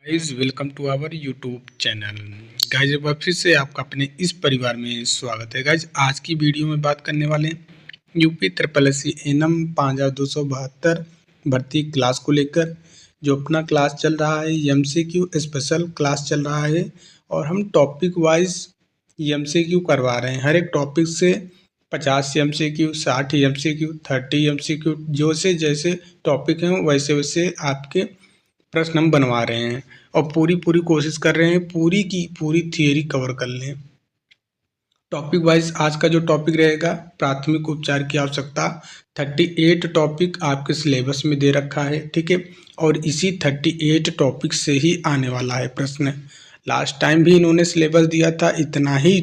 Guys welcome to our YouTube channel. Guys एक बार फिर से आपका अपने इस परिवार में स्वागत है। गाइज आज की वीडियो में बात करने वाले हैं यूपी SSC एनम 5272 भर्ती क्लास को लेकर। जो अपना क्लास चल रहा है एमसीक्यू स्पेशल क्लास चल रहा है और हम टॉपिक वाइज एमसीक्यू करवा रहे हैं। हर एक टॉपिक से 50 एमसीक्यू, 60 एमसीक्यू, 30 एमसीक्यू, जैसे जैसे टॉपिक हैं वैसे वैसे आपके प्रश्न हम बनवा रहे हैं और पूरी कोशिश कर रहे हैं पूरी की पूरी थियरी कवर कर लें। टॉपिक वाइज आज का जो टॉपिक रहेगा प्राथमिक उपचार की आवश्यकता, 38 टॉपिक आपके सिलेबस में दे रखा है, ठीक है। और इसी 38 टॉपिक से ही आने वाला है प्रश्न। लास्ट टाइम भी इन्होंने सिलेबस दिया था, इतना ही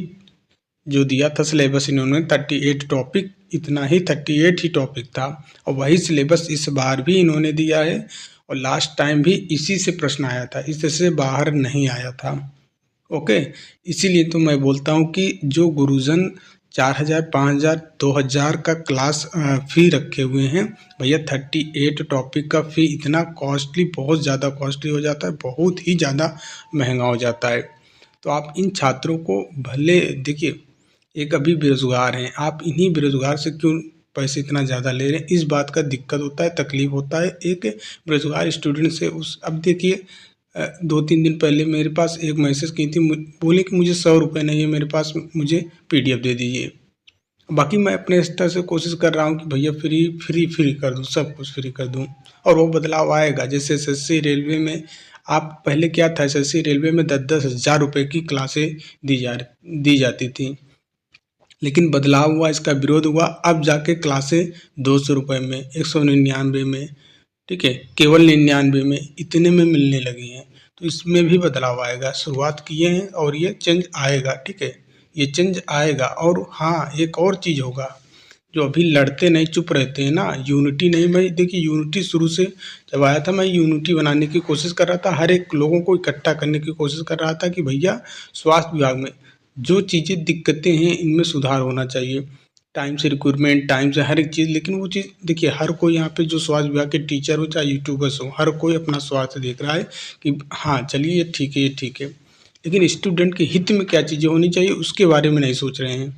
जो दिया था सिलेबस इन्होंने 38 टॉपिक, इतना ही 38 ही टॉपिक था और वही सिलेबस इस बार भी इन्होंने दिया है और लास्ट टाइम भी इसी से प्रश्न आया था, इससे बाहर नहीं आया था। ओके, इसीलिए तो मैं बोलता हूँ कि जो गुरुजन 4000, 5000, 2000 का क्लास फ़ी रखे हुए हैं भैया, 38 टॉपिक का फ़ी इतना कॉस्टली, बहुत ज़्यादा कॉस्टली हो जाता है, बहुत ही ज़्यादा महंगा हो जाता है। तो आप इन छात्रों को भले देखिए, एक अभी बेरोज़गार हैं, आप इन्हीं बेरोज़गार से क्यों पैसे इतना ज़्यादा ले रहे हैं, इस बात का दिक्कत होता है, तकलीफ़ होता है एक बेरोज़गार स्टूडेंट से। उस अब देखिए 2-3 दिन पहले मेरे पास एक मैसेज की थी, बोले कि मुझे 100 रुपये नहीं है मेरे पास, मुझे PDF दे दीजिए। बाकी मैं अपने स्तर से कोशिश कर रहा हूँ कि भैया फ्री कर दूँ, सब कुछ फ्री कर दूँ और वो बदलाव आएगा। जैसे SSC रेलवे में आप पहले क्या था, SSC रेलवे में 10-10 हज़ार रुपये की क्लासें दी जाती थी, लेकिन बदलाव हुआ, इसका विरोध हुआ, अब जाके क्लासें 200 रुपये में, 199 में, ठीक है, केवल 99 में, इतने में मिलने लगी हैं। तो इसमें भी बदलाव आएगा, शुरुआत किए हैं और ये चेंज आएगा, ठीक है, ये चेंज आएगा। और हाँ, एक और चीज़ होगा, जो अभी लड़ते नहीं चुप रहते हैं ना, यूनिटी नहीं। मैं देखिए यूनिटी शुरू से जब आया था, मैं यूनिटी बनाने की कोशिश कर रहा था, हर एक लोगों को इकट्ठा करने की कोशिश कर रहा था कि भैया स्वास्थ्य विभाग में जो चीज़ें दिक्कतें हैं इनमें सुधार होना चाहिए, टाइम से रिक्रूटमेंट, टाइम से हर एक चीज़। लेकिन वो चीज़ देखिए, हर कोई यहाँ पे जो स्वास्थ्य विभाग के टीचर हो चाहे यूट्यूबर्स हो, हर कोई अपना स्वास्थ्य देख रहा है कि हाँ चलिए ये ठीक है, ये ठीक है, लेकिन स्टूडेंट के हित में क्या चीज़ें होनी चाहिए उसके बारे में नहीं सोच रहे हैं।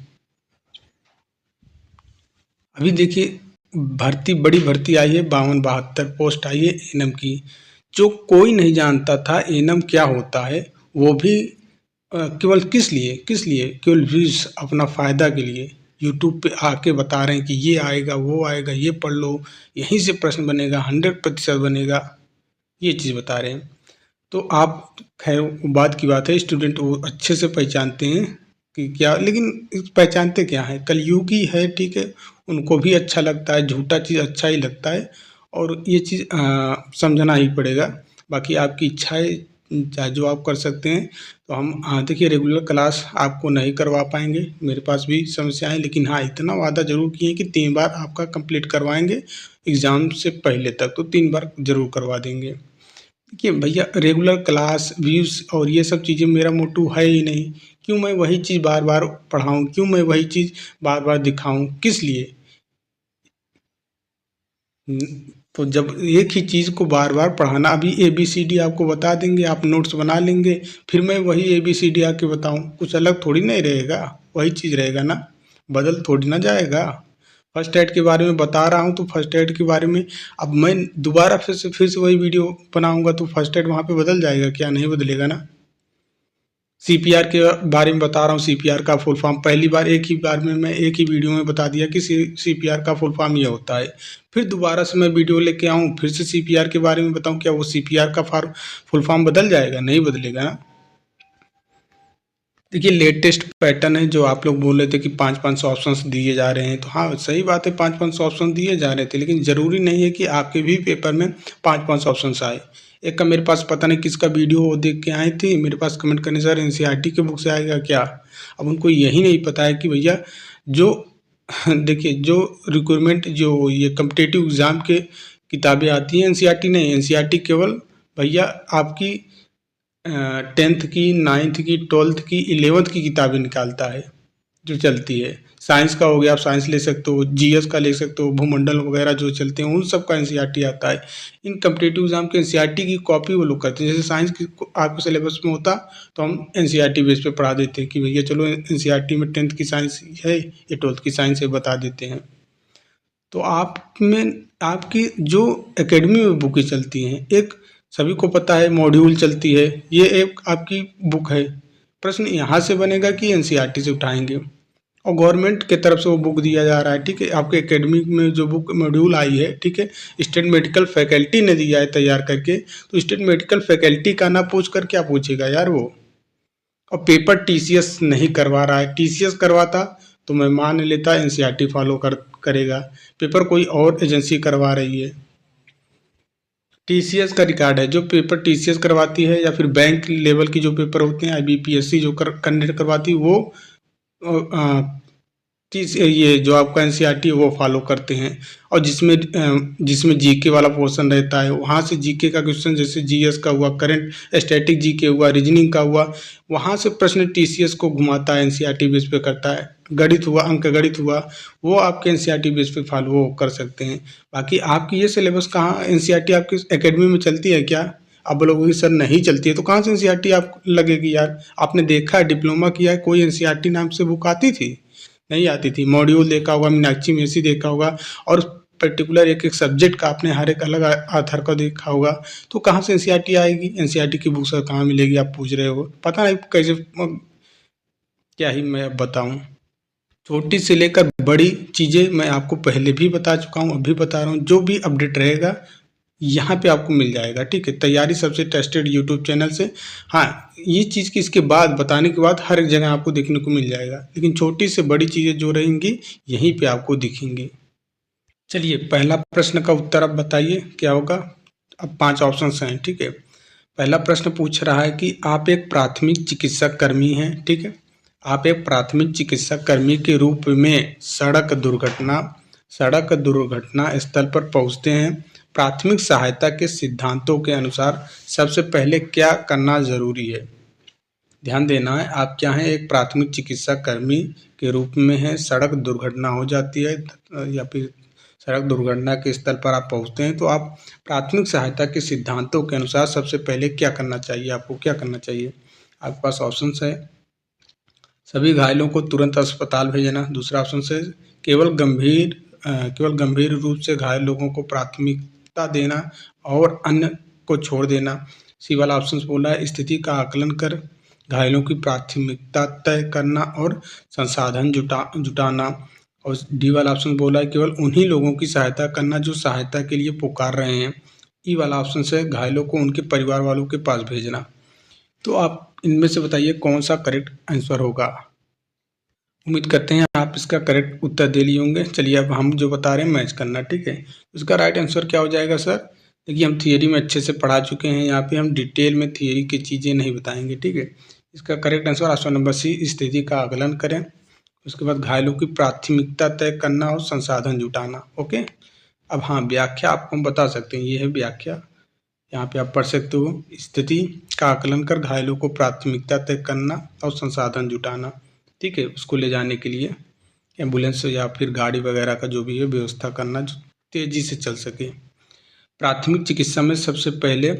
अभी देखिए बड़ी भर्ती आई है, 52-72 पोस्ट आई है एनम की। जो कोई नहीं जानता था एनम क्या होता है, वो भी केवल किस लिए केवल व्यूज, अपना फ़ायदा के लिए यूट्यूब पे आके बता रहे हैं कि ये आएगा, वो आएगा, ये पढ़ लो, यहीं से प्रश्न बनेगा, 100% बनेगा, ये चीज़ बता रहे हैं। तो आप खैर बात की बात है, स्टूडेंट वो अच्छे से पहचानते हैं कि क्या, लेकिन पहचानते क्या है, कलयुग ही है, ठीक है, उनको भी अच्छा लगता है, झूठा चीज़ अच्छा ही लगता है और ये चीज़ समझना ही पड़ेगा। बाकी आपकी इच्छा है, चाहे जो आप कर सकते हैं। तो हम देखिए रेगुलर क्लास आपको नहीं करवा पाएंगे, मेरे पास भी समस्या है, लेकिन हाँ इतना वादा ज़रूर किए कि 3 बार आपका कंप्लीट करवाएंगे एग्ज़ाम से पहले तक, तो 3 बार ज़रूर करवा देंगे। देखिए भैया, रेगुलर क्लास व्यूज़ और ये सब चीज़ें मेरा मोटू है ही नहीं। क्यों मैं वही चीज़ बार बार पढ़ाऊँ, क्यों मैं वही चीज़ बार बार दिखाऊँ, किस लिए? तो जब एक ही चीज़ को बार बार पढ़ाना, अभी ABCD आपको बता देंगे, आप नोट्स बना लेंगे, फिर मैं वही ABCD आके बताऊँ, कुछ अलग थोड़ी नहीं रहेगा, वही चीज़ रहेगा ना, बदल थोड़ी ना जाएगा। फर्स्ट एड के बारे में बता रहा हूँ तो फर्स्ट एड के बारे में अब मैं दोबारा फिर से वही वीडियो बनाऊंगा तो फर्स्ट एड वहाँ पे बदल जाएगा क्या? नहीं बदलेगा ना। CPR के बारे में बता रहा हूँ, CPR का फुल फॉर्म पहली बार एक ही बार में मैं एक ही वीडियो में बता दिया कि CPR का फुल फॉर्म ये होता है। फिर दोबारा से मैं वीडियो लेके आऊँ, फिर से CPR के बारे में बताऊँ, क्या वो CPR का फुल फॉर्म बदल जाएगा? नहीं बदलेगा ना। देखिए लेटेस्ट पैटर्न है, जो आप लोग बोल रहे थे कि 500-500 ऑप्शंस दिए जा रहे हैं, तो हाँ सही बात है, 500-500 ऑप्शन दिए जा रहे थे, लेकिन ज़रूरी नहीं है कि आपके भी पेपर में 500-500 ऑप्शंस आए। एक का मेरे पास पता नहीं किसका वीडियो वो देख के आए थे, मेरे पास कमेंट करने, सर NCERT के बुक से आएगा क्या? अब उनको यही नहीं पता है कि भैया जो देखिए जो रिक्रूटमेंट, जो ये कम्पिटिटिव एग्ज़ाम के किताबें आती हैं, NCERT नहीं, NCERT केवल भैया आपकी 10th की, 9th की, 12th की, 11th की किताबें निकालता है। जो चलती है। साइंस का हो गया, आप साइंस ले सकते हो, जीएस का ले सकते हो, भूमंडल वगैरह जो चलते हैं उन सब का एनसीईआरटी आता है। इन कॉम्पिटिटिव एग्जाम के एनसीईआरटी की कॉपी वो लोग करते हैं। जैसे साइंस की आपके सिलेबस में होता तो हम एनसीईआरटी बेस पे पढ़ा देते हैं कि भैया चलो एनसीईआरटी में 10th की साइंस है या 12th की साइंस है, बता देते हैं। तो आप में आपकी जो एकेडमी में बुकें चलती हैं, एक सभी को पता है मॉड्यूल चलती है, ये एक आपकी बुक है। प्रश्न यहाँ से बनेगा कि एनसीईआरटी से उठाएंगे, और गवर्नमेंट के तरफ से वो बुक दिया जा रहा है, ठीक है। आपके एकेडमिक में जो बुक मॉड्यूल आई है, ठीक है, स्टेट मेडिकल फैकल्टी ने दिया है तैयार करके, तो स्टेट मेडिकल फैकल्टी का ना पूछ कर क्या पूछेगा यार वो। और पेपर टीसीएस नहीं करवा रहा है, टीसीएस करवाता तो मैं मान लेता एनसीईआरटी फॉलो करेगा। पेपर कोई और एजेंसी करवा रही है। टीसीएस का रिकॉर्ड है, जो पेपर टीसीएस करवाती है या फिर बैंक लेवल की जो पेपर होते हैं आईबीपीएससी जो कंडक्ट करवाती है वो ये जो आपका एनसीईआरटी है वो फॉलो करते हैं। और जिसमें जीके वाला पोर्शन रहता है, वहाँ से जीके का क्वेश्चन जैसे जीएस का हुआ, करंट स्टैटिक जीके हुआ, रीजनिंग का हुआ, वहाँ से प्रश्न टीसीएस को घुमाता है, एनसीईआरटी बेस पे करता है। गणित हुआ, अंक गणित हुआ, वो आपके एनसीईआरटी बेस पे फॉलो कर सकते हैं। बाकी आपकी ये सिलेबस कहाँ एनसीईआरटी आपकी एकेडमी में चलती है क्या? आप बोलोगे सर नहीं चलती है, तो कहाँ से एनसीईआरटी आप लगेगी यार? आपने देखा है, डिप्लोमा किया है, कोई एनसीईआरटी नाम से बुक आती थी? नहीं आती थी। मॉड्यूल देखा होगा, मीनाक्षी मेसी देखा होगा, और पर्टिकुलर एक एक सब्जेक्ट का आपने हर एक अलग आथर का देखा होगा। तो कहाँ से एनसीईआरटी आएगी? एनसीईआरटी की बुक सर कहाँ मिलेगी आप पूछ रहे हो? पता नहीं कैसे, क्या ही मैं अब बताऊँ। छोटी से लेकर बड़ी चीज़ें मैं आपको पहले भी बता चुका हूँ, अभी बता रहा हूँ। जो भी अपडेट रहेगा यहाँ पे आपको मिल जाएगा, ठीक है। तैयारी सबसे ट्रस्टेड यूट्यूब चैनल से। हाँ, ये चीज़ की इसके बाद बताने के बाद हर एक जगह आपको देखने को मिल जाएगा, लेकिन छोटी से बड़ी चीज़ें जो रहेंगी यहीं पे आपको दिखेंगी। चलिए, पहला प्रश्न का उत्तर अब बताइए क्या होगा। अब 5 ऑप्शंस हैं, ठीक है। पहला प्रश्न पूछ रहा है कि आप एक प्राथमिक चिकित्सा कर्मी हैं, ठीक है। आप एक प्राथमिक चिकित्सा कर्मी के रूप में सड़क दुर्घटना स्थल पर पहुंचते हैं। प्राथमिक सहायता के सिद्धांतों के अनुसार सबसे पहले क्या करना जरूरी है? ध्यान देना है, आप क्या हैं? एक प्राथमिक चिकित्सा कर्मी के रूप में है, सड़क दुर्घटना हो जाती है या फिर सड़क दुर्घटना के स्थल पर आप पहुंचते हैं, तो आप प्राथमिक सहायता के सिद्धांतों के अनुसार सबसे पहले क्या करना चाहिए? आपको क्या करना चाहिए? आपके पास ऑप्शंस है, सभी घायलों को तुरंत अस्पताल भेजना। दूसरा ऑप्शन है केवल गंभीर रूप से घायल लोगों को प्राथमिकता देना और अन्य को छोड़ देना। सी वाला ऑप्शन बोला है स्थिति का आकलन कर घायलों की प्राथमिकता तय करना और संसाधन जुटाना। और डी वाला ऑप्शन बोला है केवल उन्हीं लोगों की सहायता करना जो सहायता के लिए पुकार रहे हैं। ई वाला ऑप्शन है घायलों को उनके परिवार वालों के पास भेजना। तो आप इनमें से बताइए कौन सा करेक्ट आंसर होगा। उम्मीद करते हैं आप इसका करेक्ट उत्तर दे लिए होंगे। चलिए अब हम जो बता रहे हैं मैच करना, ठीक है। इसका राइट आंसर क्या हो जाएगा सर? देखिए, हम थियरी में अच्छे से पढ़ा चुके हैं, यहाँ पे हम डिटेल में थियरी की चीज़ें नहीं बताएंगे, ठीक है। इसका correct answer option number C, स्थिति का आकलन करें, उसके बाद घायलों की प्राथमिकता तय करना और संसाधन जुटाना। ओके, अब हाँ, व्याख्या आपको हम बता सकते हैं, ये है व्याख्या, यहाँ पे आप पढ़ सकते हो। स्थिति का आकलन कर घायलों को प्राथमिकता तय करना और संसाधन जुटाना, ठीक है। उसको ले जाने के लिए एम्बुलेंस या फिर गाड़ी वगैरह का जो भी है व्यवस्था करना जो तेजी से चल सके। प्राथमिक चिकित्सा में सबसे पहले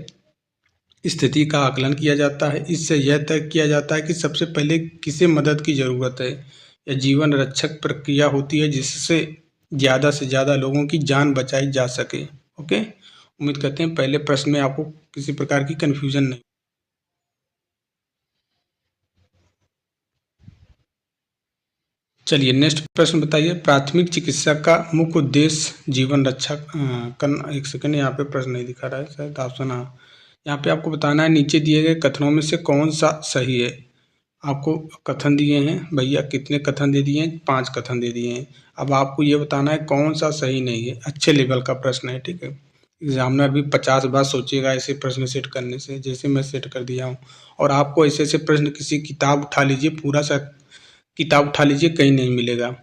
स्थिति का आकलन किया जाता है। इससे यह तय किया जाता है कि सबसे पहले किसे मदद की ज़रूरत है या जीवन रक्षक प्रक्रिया होती है जिससे ज़्यादा से ज़्यादा लोगों की जान बचाई जा सके। ओके, उम्मीद करते हैं पहले प्रश्न में आपको किसी प्रकार की कन्फ्यूजन नहीं। चलिए नेक्स्ट प्रश्न बताइए, प्राथमिक चिकित्सा का मुख्य उद्देश्य जीवन रक्षा करना। एक सेकंड, यहाँ पे प्रश्न नहीं दिखा रहा है शायद, ऑप्शन हाँ, यहाँ पे आपको बताना है नीचे दिए गए कथनों में से कौन सा सही है। आपको कथन दिए हैं भैया, कितने कथन दे दिए हैं? 5 कथन दे दिए हैं। अब आपको ये बताना है कौन सा सही नहीं है। अच्छे लेवल का प्रश्न है, ठीक है। एग्जामिनर भी 50 बार सोचेगा ऐसे प्रश्न सेट करने से, जैसे मैं सेट कर दिया हूँ। और आपको ऐसे ऐसे प्रश्न किसी किताब उठा लीजिए, पूरा सा किताब उठा लीजिए, कहीं नहीं मिलेगा,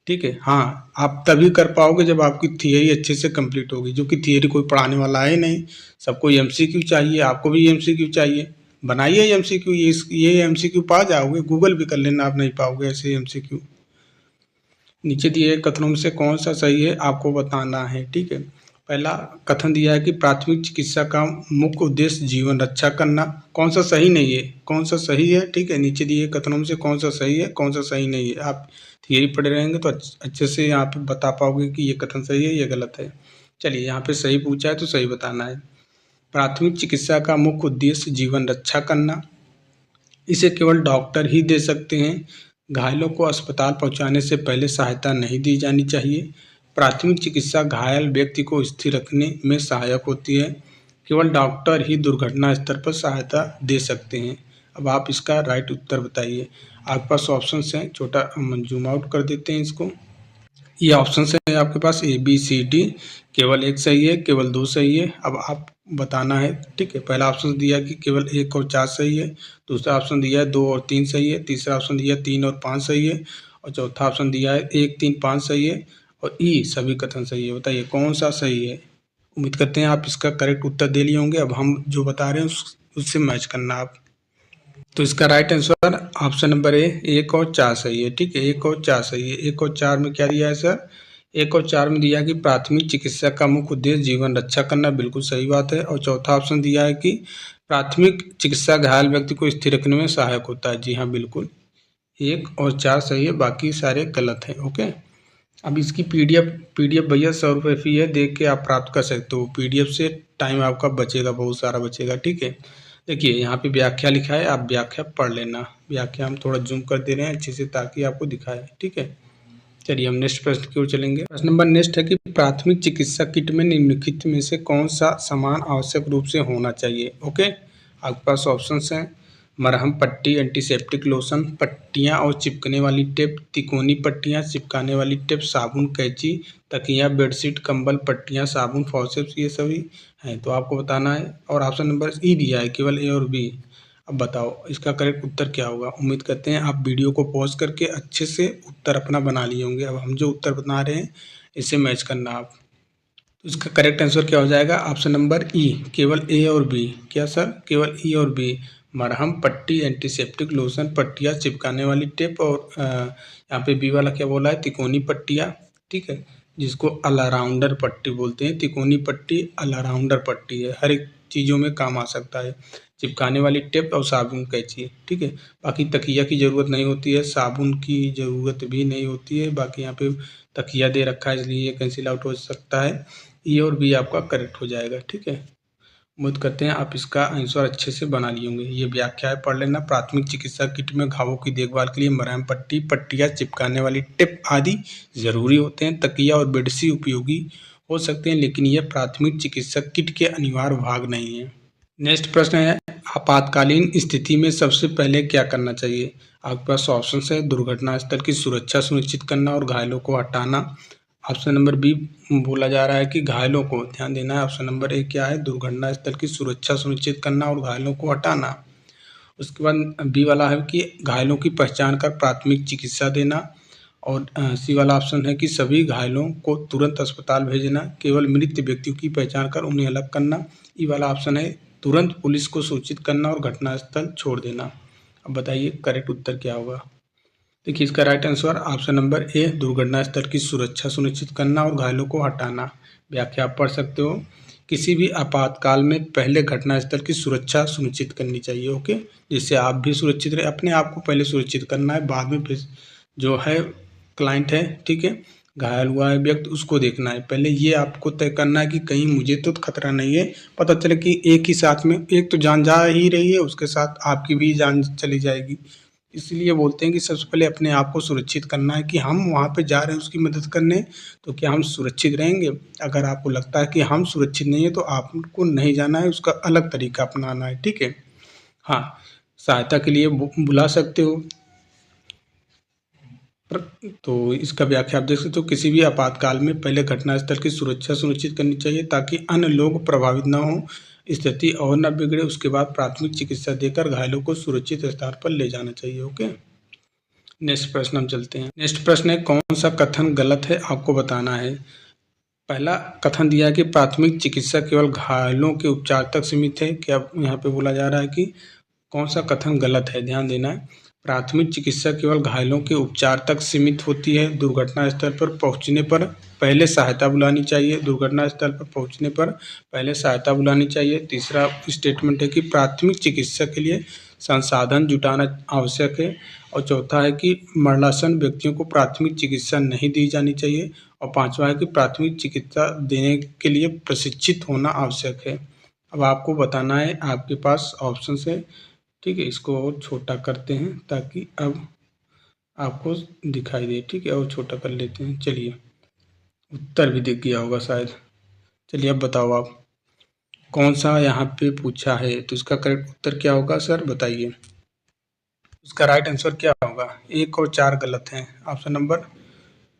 ठीक है। हाँ, आप तभी कर पाओगे जब आपकी थियरी अच्छे से कंप्लीट होगी, जो कि थियरी कोई पढ़ाने वाला है नहीं। सबको एमसीक्यू चाहिए, आपको भी एमसीक्यू चाहिए, बनाइए एमसीक्यू, ये एमसीक्यू पा जाओगे, गूगल भी कर लेना, आप नहीं पाओगे ऐसे एमसीक्यू। नीचे दिए गए कथनों में से कौन सा सही है आपको बताना है, ठीक है। पहला कथन दिया है कि प्राथमिक चिकित्सा का मुख्य उद्देश्य जीवन रक्षा करना, कौन सा सही नहीं है, कौन सा सही है, ठीक है। नीचे दिए गए कथनों में से कौन सा सही है, कौन सा सही नहीं है। आप थियरी पढ़े रहेंगे तो अच्छे से यहाँ पे बता पाओगे कि ये कथन सही है, ये गलत है। चलिए, यहाँ पे सही पूछा है तो सही बताना है। प्राथमिक चिकित्सा का मुख्य उद्देश्य जीवन रक्षा करना, इसे केवल डॉक्टर ही दे सकते हैं। घायलों को अस्पताल पहुंचाने से पहले सहायता नहीं दी जानी चाहिए। प्राथमिक चिकित्सा घायल व्यक्ति को स्थिर रखने में सहायक होती है। केवल डॉक्टर ही दुर्घटना स्तर पर सहायता दे सकते हैं। अब आप इसका राइट उत्तर बताइए। आपके पास ऑप्शन हैं, छोटा जूम आउट कर देते हैं इसको। ये ऑप्शन है आपके पास ABCD, केवल एक सही है, केवल 2 सही है। अब आप बताना है, ठीक है। पहला ऑप्शन दिया कि केवल 1 और 4 सही है, दूसरा ऑप्शन दिया है 2 और 3 सही है, तीसरा ऑप्शन दिया है 3 और 5 सही है, और चौथा ऑप्शन दिया है 1, 3, 5 सही है, और ई सभी कथन सही है। बताइए कौन सा सही है। उम्मीद करते हैं आप इसका करेक्ट उत्तर दे लिए होंगे। अब हम जो बता रहे हैं उससे मैच करना आप। तो इसका right answer option number A, 1 और 4 सही है, ठीक है। 1 और 4 सही है। 1 और 4 में क्या दिया है सर, 1 और 4 में दिया कि प्राथमिक चिकित्सा का मुख्य उद्देश्य जीवन रक्षा करना, बिल्कुल सही बात है। और चौथा ऑप्शन दिया है कि प्राथमिक चिकित्सा घायल व्यक्ति को स्थिर रखने में सहायक होता है। जी हाँ, बिल्कुल 1 और 4 सही है, बाकी सारे गलत हैं। ओके, अब इसकी पीडीएफ भैया 100 रुपये फी है, देख के आप प्राप्त कर सकते हो। पीडीएफ से टाइम आपका बचेगा, बहुत सारा बचेगा, ठीक है। देखिए यहाँ पे व्याख्या लिखा है, आप व्याख्या पढ़ लेना। व्याख्या हम थोड़ा जूम कर दे रहे हैं अच्छे से ताकि आपको दिखाए, ठीक है। चलिए हम नेक्स्ट प्रश्न की ओर चलेंगे। प्रश्न नंबर नेक्स्ट है कि प्राथमिक चिकित्सा किट में निम्नलिखित में से कौन सा सामान आवश्यक रूप से होना चाहिए। ओके, आपके पास ऑप्शंस हैं, मरहम पट्टी, एंटीसेप्टिक लोशन, पट्टियाँ और चिपकने वाली टेप, तिकोनी पट्टियाँ, चिपकाने वाली टेप, साबुन, कैंची, तकिया, बेडशीट, कंबल, पट्टियाँ, साबुन, फॉरसेप्स, ये सभी हैं। तो आपको बताना है। और ऑप्शन नंबर ई दिया है, केवल ए और बी। अब बताओ इसका करेक्ट उत्तर क्या होगा। उम्मीद करते हैं आप वीडियो को पॉज करके अच्छे से उत्तर अपना बना लिए होंगे। अब हम जो उत्तर बना रहे हैं इससे मैच करना आप। तो इसका करेक्ट आंसर क्या हो जाएगा, ऑप्शन नंबर ई, केवल ए और बी। क्या सर, केवल ई और बी। मरहम पट्टी, एंटीसेप्टिक लोशन, पट्टियाँ, चिपकाने वाली टेप, और यहाँ पे बी वाला क्या बोला है, तिकोनी पट्टियाँ, ठीक है, जिसको ऑलराउंडर पट्टी बोलते हैं। तिकोनी पट्टी ऑलराउंडर पट्टी है, हर एक चीज़ों में काम आ सकता है। चिपकाने वाली टेप और साबुन, कैंची, ठीक है। बाकी तकिया की ज़रूरत नहीं होती है, साबुन की ज़रूरत भी नहीं होती है। बाकी यहाँ पे तकिया दे रखा है इसलिए ये कैंसिल आउट हो सकता है। ई और बी आपका करेक्ट हो जाएगा, ठीक है। उम्मीद करते हैं आप इसका आंसर अच्छे से बना लिए होंगे। ये व्याख्या है, पढ़ लेना। प्राथमिक चिकित्सा किट में घावों की देखभाल के लिए मरहम पट्टी, पट्टियाँ, चिपकाने वाली टिप आदि जरूरी होते हैं। तकिया और बेडशीट उपयोगी हो सकते हैं, लेकिन यह प्राथमिक चिकित्सा किट के अनिवार्य भाग नहीं है। नेक्स्ट प्रश्न है, आपातकालीन स्थिति में सबसे पहले क्या करना चाहिए। आपके पास ऑप्शन है, दुर्घटना स्थल की सुरक्षा सुनिश्चित करना और घायलों को हटाना। ऑप्शन नंबर बी बोला जा रहा है कि घायलों को ध्यान देना है। ऑप्शन नंबर ए क्या है, दुर्घटना स्थल की सुरक्षा सुनिश्चित करना और घायलों को हटाना। उसके बाद बी वाला है कि घायलों की पहचान कर प्राथमिक चिकित्सा देना। और सी वाला ऑप्शन है कि सभी घायलों को तुरंत अस्पताल भेजना, केवल मृत व्यक्तियों की पहचान कर उन्हें अलग करना। ई वाला ऑप्शन है तुरंत पुलिस को सूचित करना और घटनास्थल छोड़ देना। अब बताइए करेक्ट उत्तर क्या होगा। देखिए इसका right answer option number A, दुर्घटना स्थल की सुरक्षा सुनिश्चित करना और घायलों को हटाना। व्याख्या आप पढ़ सकते हो, किसी भी आपातकाल में पहले घटना स्थल की सुरक्षा सुनिश्चित करनी चाहिए। ओके, जिससे आप भी सुरक्षित रहे। अपने आप को पहले सुरक्षित करना है, बाद में फिर जो है क्लाइंट है, ठीक है, घायल हुआ है व्यक्ति, उसको देखना है। पहले ये आपको तय करना है कि कहीं मुझे तो खतरा नहीं है। पता चले कि एक ही साथ में एक तो जान जा ही रही है, उसके साथ आपकी भी जान चली जाएगी। इसलिए बोलते हैं कि सबसे पहले अपने आप को सुरक्षित करना है कि हम वहाँ पे जा रहे हैं उसकी मदद करने, तो क्या हम सुरक्षित रहेंगे। अगर आपको लगता है कि हम सुरक्षित नहीं है तो आपको नहीं जाना है, उसका अलग तरीका अपनाना है, ठीक है। हाँ, सहायता के लिए बुला सकते हो। तो इसका व्याख्या आप देख सकते हो, किसी भी आपातकाल में पहले घटनास्थल की सुरक्षा सुनिश्चित करनी चाहिए ताकि अन्य लोग प्रभावित न हों, स्थिति और न बिगड़े। उसके बाद प्राथमिक चिकित्सा देकर घायलों को सुरक्षित स्थान पर ले जाना चाहिए। ओके, नेक्स्ट प्रश्न हम चलते हैं। नेक्स्ट प्रश्न है, कौन सा कथन गलत है आपको बताना है। पहला कथन दिया है कि प्राथमिक चिकित्सा केवल घायलों के उपचार तक सीमित है। क्या यहाँ पे बोला जा रहा है कि कौन सा कथन गलत है, ध्यान देना है। प्राथमिक चिकित्सा केवल घायलों के उपचार तक सीमित होती है। दुर्घटना स्थल पर पहुंचने पर पहले सहायता बुलानी चाहिए। दुर्घटना स्थल पर पहुंचने पर पहले सहायता बुलानी चाहिए। तीसरा स्टेटमेंट है कि प्राथमिक चिकित्सा के लिए संसाधन जुटाना आवश्यक है। और चौथा है कि मरणासन्न व्यक्तियों को प्राथमिक चिकित्सा नहीं दी जानी चाहिए। और पांचवा है कि प्राथमिक चिकित्सा देने के लिए प्रशिक्षित होना आवश्यक है। अब आपको बताना है, आपके पास ऑप्शन है, ठीक है। इसको और छोटा करते हैं ताकि अब आपको दिखाई दे, ठीक है। और छोटा कर लेते हैं, चलिए। उत्तर भी दिख गया होगा शायद। चलिए अब बताओ आप कौन सा यहाँ पे पूछा है, तो इसका करेक्ट उत्तर क्या होगा सर, बताइए। उसका राइट आंसर क्या होगा? 1 और 4 गलत हैं। ऑप्शन नंबर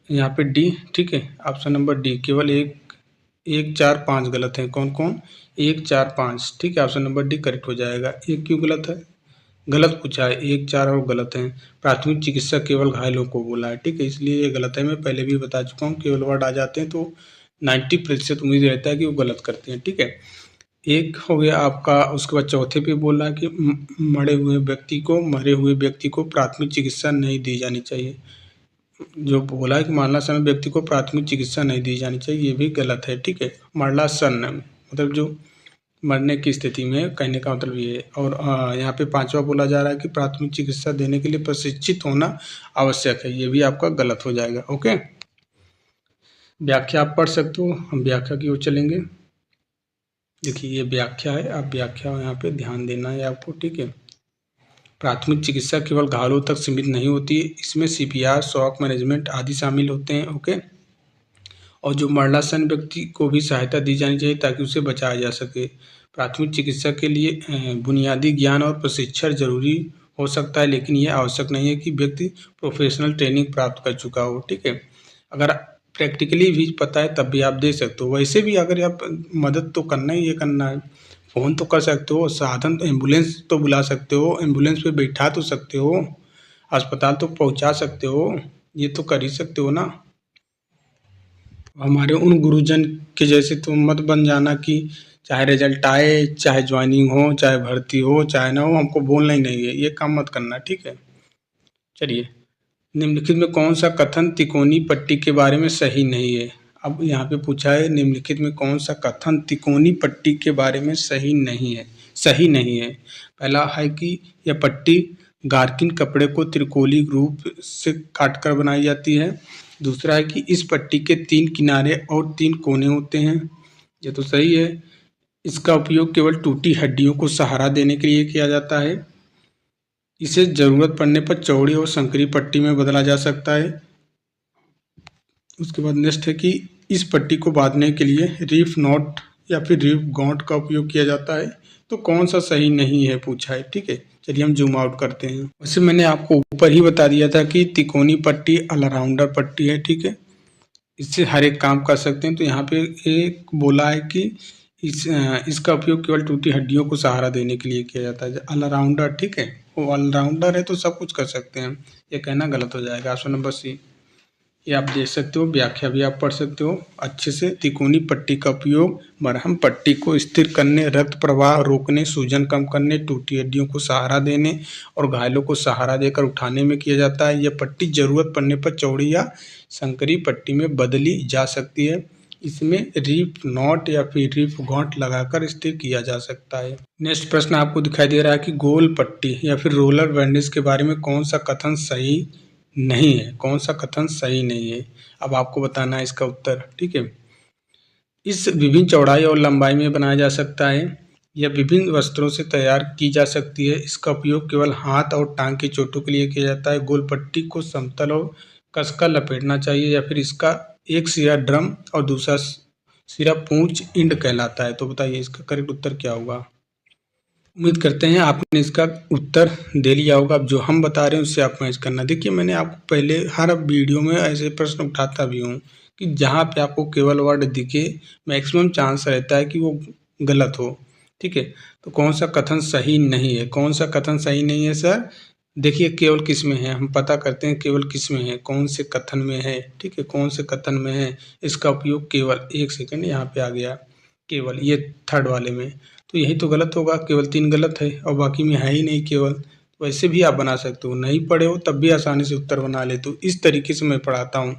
यहाँ पे डी, ठीक है। ऑप्शन नंबर डी, केवल 1, 4, 5 गलत हैं। कौन कौन? 1, 4, 5, ठीक है। ऑप्शन नंबर डी करेक्ट हो जाएगा। 1 क्यों गलत है? गलत पूछा है, 1, 4 और गलत हैं। प्राथमिक चिकित्सा केवल घायलों को बोला है, ठीक है, इसलिए ये गलत है। मैं पहले भी बता चुका हूँ, केवल वर्ड आ जाते हैं तो 90% उम्मीद रहता है कि वो गलत करते हैं, ठीक है। एक हो गया आपका। उसके बाद चौथे पे बोल रहा है कि मरे हुए व्यक्ति को प्राथमिक चिकित्सा नहीं दी जानी चाहिए। जो बोला है कि मरणासन्न व्यक्ति को प्राथमिक चिकित्सा नहीं दी जानी चाहिए, ये भी गलत है, ठीक है। मरणासन्न मतलब जो मरने की स्थिति में, कहने का मतलब ये है। और यहाँ पे पांचवा बोला जा रहा है कि प्राथमिक चिकित्सा देने के लिए प्रशिक्षित होना आवश्यक है, ये भी आपका गलत हो जाएगा। ओके, व्याख्या आप पढ़ सकते हो, हम व्याख्या की ओर चलेंगे। देखिए ये व्याख्या है, आप व्याख्या यहाँ पे ध्यान देना है आपको, ठीक है। प्राथमिक चिकित्सा केवल घायलों तक सीमित नहीं होती, इसमें CPR, शॉक मैनेजमेंट आदि शामिल होते हैं। ओके, और जो मरणासन्न व्यक्ति को भी सहायता दी जानी चाहिए ताकि उसे बचाया जा सके। प्राथमिक चिकित्सा के लिए बुनियादी ज्ञान और प्रशिक्षण जरूरी हो सकता है, लेकिन यह आवश्यक नहीं है कि व्यक्ति प्रोफेशनल ट्रेनिंग प्राप्त कर चुका हो, ठीक है। अगर प्रैक्टिकली भी पता है तब भी आप दे सकते हो। वैसे भी अगर आप मदद तो करना ही, ये करना है, फ़ोन तो कर सकते हो, साधन एम्बुलेंस तो बुला सकते हो, एम्बुलेंस पे बैठा तो सकते हो, अस्पताल तो पहुंचा सकते हो, ये तो कर ही सकते हो ना। हमारे उन गुरुजन के जैसे तुम मत बन जाना कि चाहे रिजल्ट आए, चाहे ज्वाइनिंग हो, चाहे भर्ती हो, चाहे ना हो, हमको बोलना ही नहीं है, ये काम मत करना, ठीक है। चलिए, निम्नलिखित में कौन सा कथन तिकोनी पट्टी के बारे में सही नहीं है? अब यहाँ पे पूछा है निम्नलिखित में कौन सा कथन तिकोनी पट्टी के बारे में सही नहीं है। पहला है कि यह पट्टी गार्किन कपड़े को त्रिकोणीय रूप से काटकर बनाई जाती है। दूसरा है कि इस पट्टी के 3 किनारे और 3 कोने होते हैं, ये तो सही है। इसका उपयोग केवल टूटी हड्डियों को सहारा देने के लिए किया जाता है। इसे जरूरत पड़ने पर चौड़ी और संकरी पट्टी में बदला जा सकता है। उसके बाद नेक्स्ट है कि इस पट्टी को बांधने के लिए रीफ नॉट या फिर रीफ गांठ का उपयोग किया जाता है। तो कौन सा सही नहीं है पूछा है, ठीक है। चलिए हम जूम आउट करते हैं। वैसे मैंने आपको ऊपर ही बता दिया था कि तिकोनी पट्टी ऑलराउंडर पट्टी है, ठीक है, इससे हर एक काम कर सकते हैं। तो यहाँ पे एक बोला है कि इसका उपयोग केवल टूटी हड्डियों को सहारा देने के लिए किया जाता है। ऑलराउंडर, ठीक है, वो ऑलराउंडर है तो सब कुछ कर सकते हैं, ये कहना गलत हो जाएगा। ऑप्शन नंबर सी, ये आप देख सकते हो, व्याख्या भी आप पढ़ सकते हो अच्छे से। तिकोनी पट्टी का उपयोग मरहम पट्टी को स्थिर करने, रक्त प्रवाह रोकने, सूजन कम करने, टूटी हड्डियों को सहारा देने और घायलों को सहारा देकर उठाने में किया जाता है। यह पट्टी जरूरत पड़ने पर चौड़ी या संकरी पट्टी में बदली जा सकती है। इसमें रीफ नॉट या फिर रीफ गांठ लगाकर स्थिर किया जा सकता है। नेक्स्ट प्रश्न आपको दिखाई दे रहा है कि गोल पट्टी या फिर रोलर बैंडेज के बारे में कौन सा कथन सही नहीं है? कौन सा कथन सही नहीं है, अब आपको बताना है इसका उत्तर, ठीक है। इस विभिन्न चौड़ाई और लंबाई में बनाया जा सकता है। यह विभिन्न वस्त्रों से तैयार की जा सकती है। इसका उपयोग केवल हाथ और टांग की चोटों के लिए किया जाता है। गोल पट्टी को समतल और कसकर लपेटना चाहिए या फिर इसका एक सिरा ड्रम और दूसरा सिरा पूंछ इंड कहलाता है। तो बताइए इसका करेक्ट उत्तर क्या होगा? उम्मीद करते हैं आपने इसका उत्तर दे लिया होगा। अब जो हम बता रहे हैं उससे आप मैच करना। देखिए मैंने आपको पहले हर वीडियो में ऐसे प्रश्न उठाता भी हूँ कि जहाँ पे आपको केवल वर्ड दिखे मैक्सिमम चांस रहता है कि वो गलत हो, ठीक है। तो कौन सा कथन सही नहीं है? कौन सा कथन सही नहीं है सर? देखिए केवल किस में है, हम पता करते हैं केवल किस में है, कौन से कथन में है, ठीक है, कौन से कथन में है। इसका उपयोग केवल, एक सेकेंड यहाँ पे आ गया, केवल, ये थर्ड वाले में। तो यही तो गलत होगा, केवल 3 गलत है और बाकी में है ही नहीं केवल। तो वैसे भी आप बना सकते हो, नहीं पढ़े हो तब भी आसानी से उत्तर बना लेते हो। इस तरीके से मैं पढ़ाता हूँ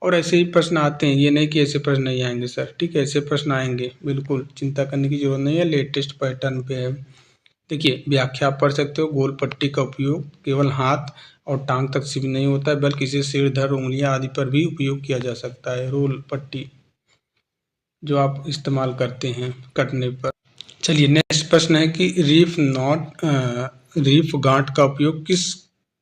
और ऐसे ही प्रश्न आते हैं, ये नहीं कि ऐसे प्रश्न नहीं आएंगे सर, ठीक है, ऐसे प्रश्न आएंगे, बिल्कुल चिंता करने की जरूरत नहीं है, लेटेस्ट पैटर्न पे है। देखिए व्याख्या आप पढ़ सकते हो, गोल पट्टी का उपयोग केवल हाथ और टांग तक सीमित नहीं होता है, बल्कि इसे सिर, धड़, उंगलियां आदि पर भी उपयोग किया जा सकता है। रोल पट्टी जो आप इस्तेमाल करते हैं कटने पर। चलिए नेक्स्ट प्रश्न है कि रीफ गांठ का उपयोग किस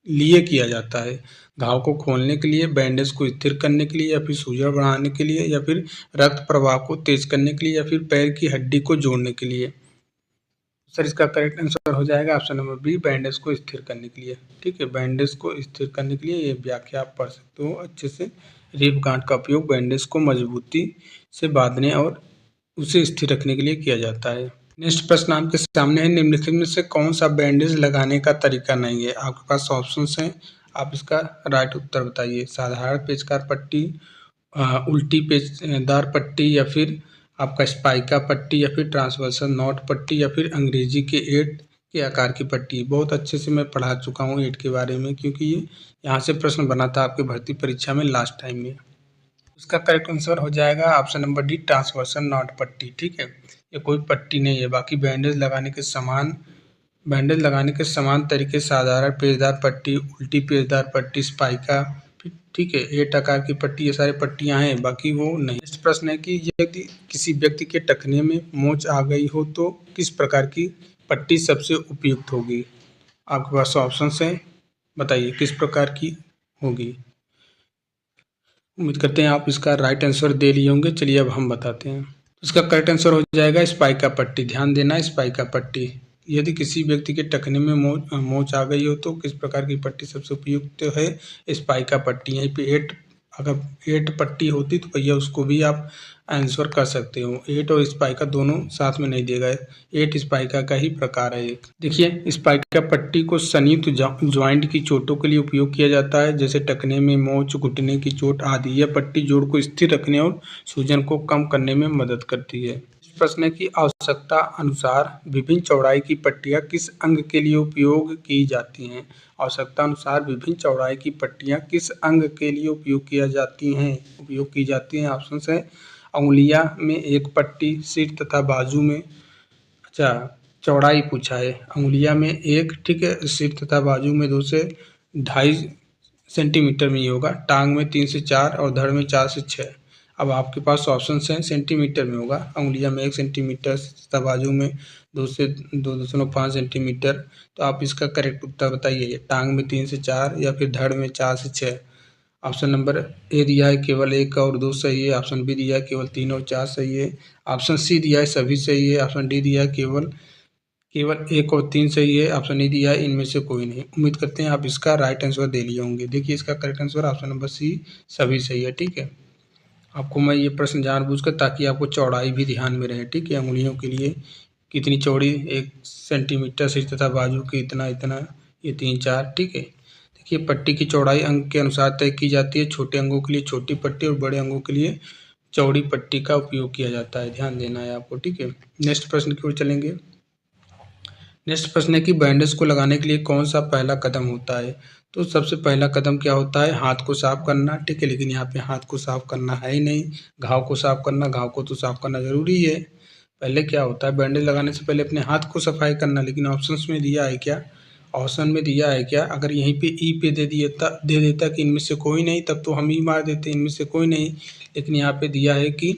लिए किया जाता है? घाव को खोलने के लिए, बैंडेज को स्थिर करने के लिए, या फिर सूजन बढ़ाने के लिए, या फिर रक्त प्रवाह को तेज करने के लिए, या फिर पैर की हड्डी को जोड़ने के लिए? सर इसका करेक्ट आंसर हो जाएगा ऑप्शन नंबर बी, बैंडेज को स्थिर करने के लिए। ठीक है, बैंडेज को स्थिर करने के लिए, ये व्याख्या आप पढ़ सकते हो अच्छे से। रीफ गांठ का उपयोग बैंडेज को मजबूती से बांधने और उसे स्थिर रखने के लिए किया जाता है। नेक्स्ट प्रश्न आपके सामने है, निम्नलिखित में से कौन सा बैंडेज लगाने का तरीका नहीं है? आपके पास ऑप्शंस हैं, आप इसका राइट उत्तर बताइए। साधारण पेचकार पट्टी, उल्टी पेचदार पट्टी, या फिर आपका स्पाइका पट्टी, या फिर ट्रांसवर्सल नॉट पट्टी, या फिर अंग्रेजी के 8 के आकार की पट्टी। बहुत अच्छे से मैं पढ़ा चुका हूँ 8 के बारे में, क्योंकि ये यहाँ से प्रश्न बना था आपके भर्ती परीक्षा में लास्ट टाइम में। इसका करेक्ट आंसर हो जाएगा option number D, transversal not पट्टी। ठीक है, ये कोई पट्टी नहीं है, बाकी बैंडेज लगाने के समान तरीके साधारण पेचदार पट्टी, उल्टी पेचदार पट्टी, स्पाइका, ठीक है, 8 आकार की पट्टी, ये सारी पट्टियां हैं, बाकी वो नहीं। नेक्स्ट प्रश्न है कि यदि किसी व्यक्ति के टखने में मोच आ गई हो तो किस प्रकार की पट्टी सबसे उपयुक्त होगी? आपके पास ऑप्शन है, बताइए किस प्रकार की होगी। उम्मीद करते हैं आप इसका राइट आंसर दे लिए होंगे। चलिए अब हम बताते हैं। इसका करेक्ट आंसर हो जाएगा स्पाइका पट्टी। ध्यान देना, स्पाइका पट्टी। यदि किसी व्यक्ति के टखने में मोच आ गई हो तो किस प्रकार की पट्टी सबसे उपयुक्त है? स्पाइका पट्टी। यहीं पे 8, अगर 8 पट्टी होती तो भैया उसको भी आप आंसर कर सकते हो। 8 और स्पाइका दोनों साथ में नहीं दिए गए, 8 स्पाइका का ही प्रकार है एक। देखिए स्पाइका पट्टी को संयुक्त ज्वाइंट की चोटों के लिए उपयोग किया जाता है, जैसे टखने में मोच, घुटने की चोट आदि। यह पट्टी जोड़ को स्थिर रखने और सूजन को कम करने में मदद करती है। प्रश्न की आवश्यकता अनुसार विभिन्न चौड़ाई की पट्टियां किस अंग के लिए उपयोग की जाती हैं? आवश्यकता अनुसार विभिन्न चौड़ाई की पट्टियां किस अंग के लिए उपयोग की जाती हैं? ऑप्शन है, अंगुलियां में एक पट्टी, सिर तथा बाजू में, अच्छा चौड़ाई पूछा है, अंगुलियां में एक, ठीक है, सिर तथा बाजू में 2 से 2.5 सेंटीमीटर में ही होगा, टांग में 3 से 4 और धड़ में 4 से 6। अब आपके पास ऑप्शन हैं, सेंटीमीटर में होगा, अंगुलियां में 1 सेंटीमीटर, तथा बाजू में 2 से 2.5 सेंटीमीटर। तो आप इसका करेक्ट उत्तर बताइए, टांग में 3 से 4 या फिर धड़ में 4 से 6। ऑप्शन नंबर ए दिया है केवल 1 और 2 सही है, ऑप्शन बी दिया है केवल 3 और 4 सही है, ऑप्शन सी दिया है सभी सही है, ऑप्शन डी दिया है केवल 1 और 3 सही है, ऑप्शन ई दिया है इनमें से कोई नहीं। उम्मीद करते हैं आप इसका राइट आंसर दे लिए होंगे। देखिए इसका correct answer option number C, सभी सही है। ठीक है, आपको मैं ये प्रश्न जानबूझकर, ताकि आपको चौड़ाई भी ध्यान में रहे, ठीक है, अंगुलियों के लिए कितनी चौड़ी, 1 सेंटीमीटर, सिर तथा बाजू की इतना, ये 3 4, ठीक है। देखिए पट्टी की चौड़ाई अंग के अनुसार तय की जाती है, छोटे अंगों के लिए छोटी पट्टी और बड़े अंगों के लिए चौड़ी पट्टी का उपयोग किया जाता है, ध्यान देना है आपको। ठीक है, नेक्स्ट प्रश्न की ओर चलेंगे। नेक्स्ट प्रश्न है कि बैंडेज को लगाने के लिए कौन सा पहला कदम होता है? तो सबसे पहला कदम क्या होता है? हाथ को साफ करना, ठीक है, लेकिन यहाँ पे हाथ को साफ करना है ही नहीं, घाव को साफ करना, घाव को तो साफ करना जरूरी है। पहले क्या होता है, बैंडेज लगाने से पहले अपने हाथ को सफाई करना, लेकिन ऑप्शंस में दिया है क्या? ऑप्शन में दिया है क्या? अगर यहीं पे ई पे दे देता कि इनमें से कोई नहीं, तब तो हम ही मार देते इनमें से कोई नहीं, लेकिन यहाँ पे दिया है कि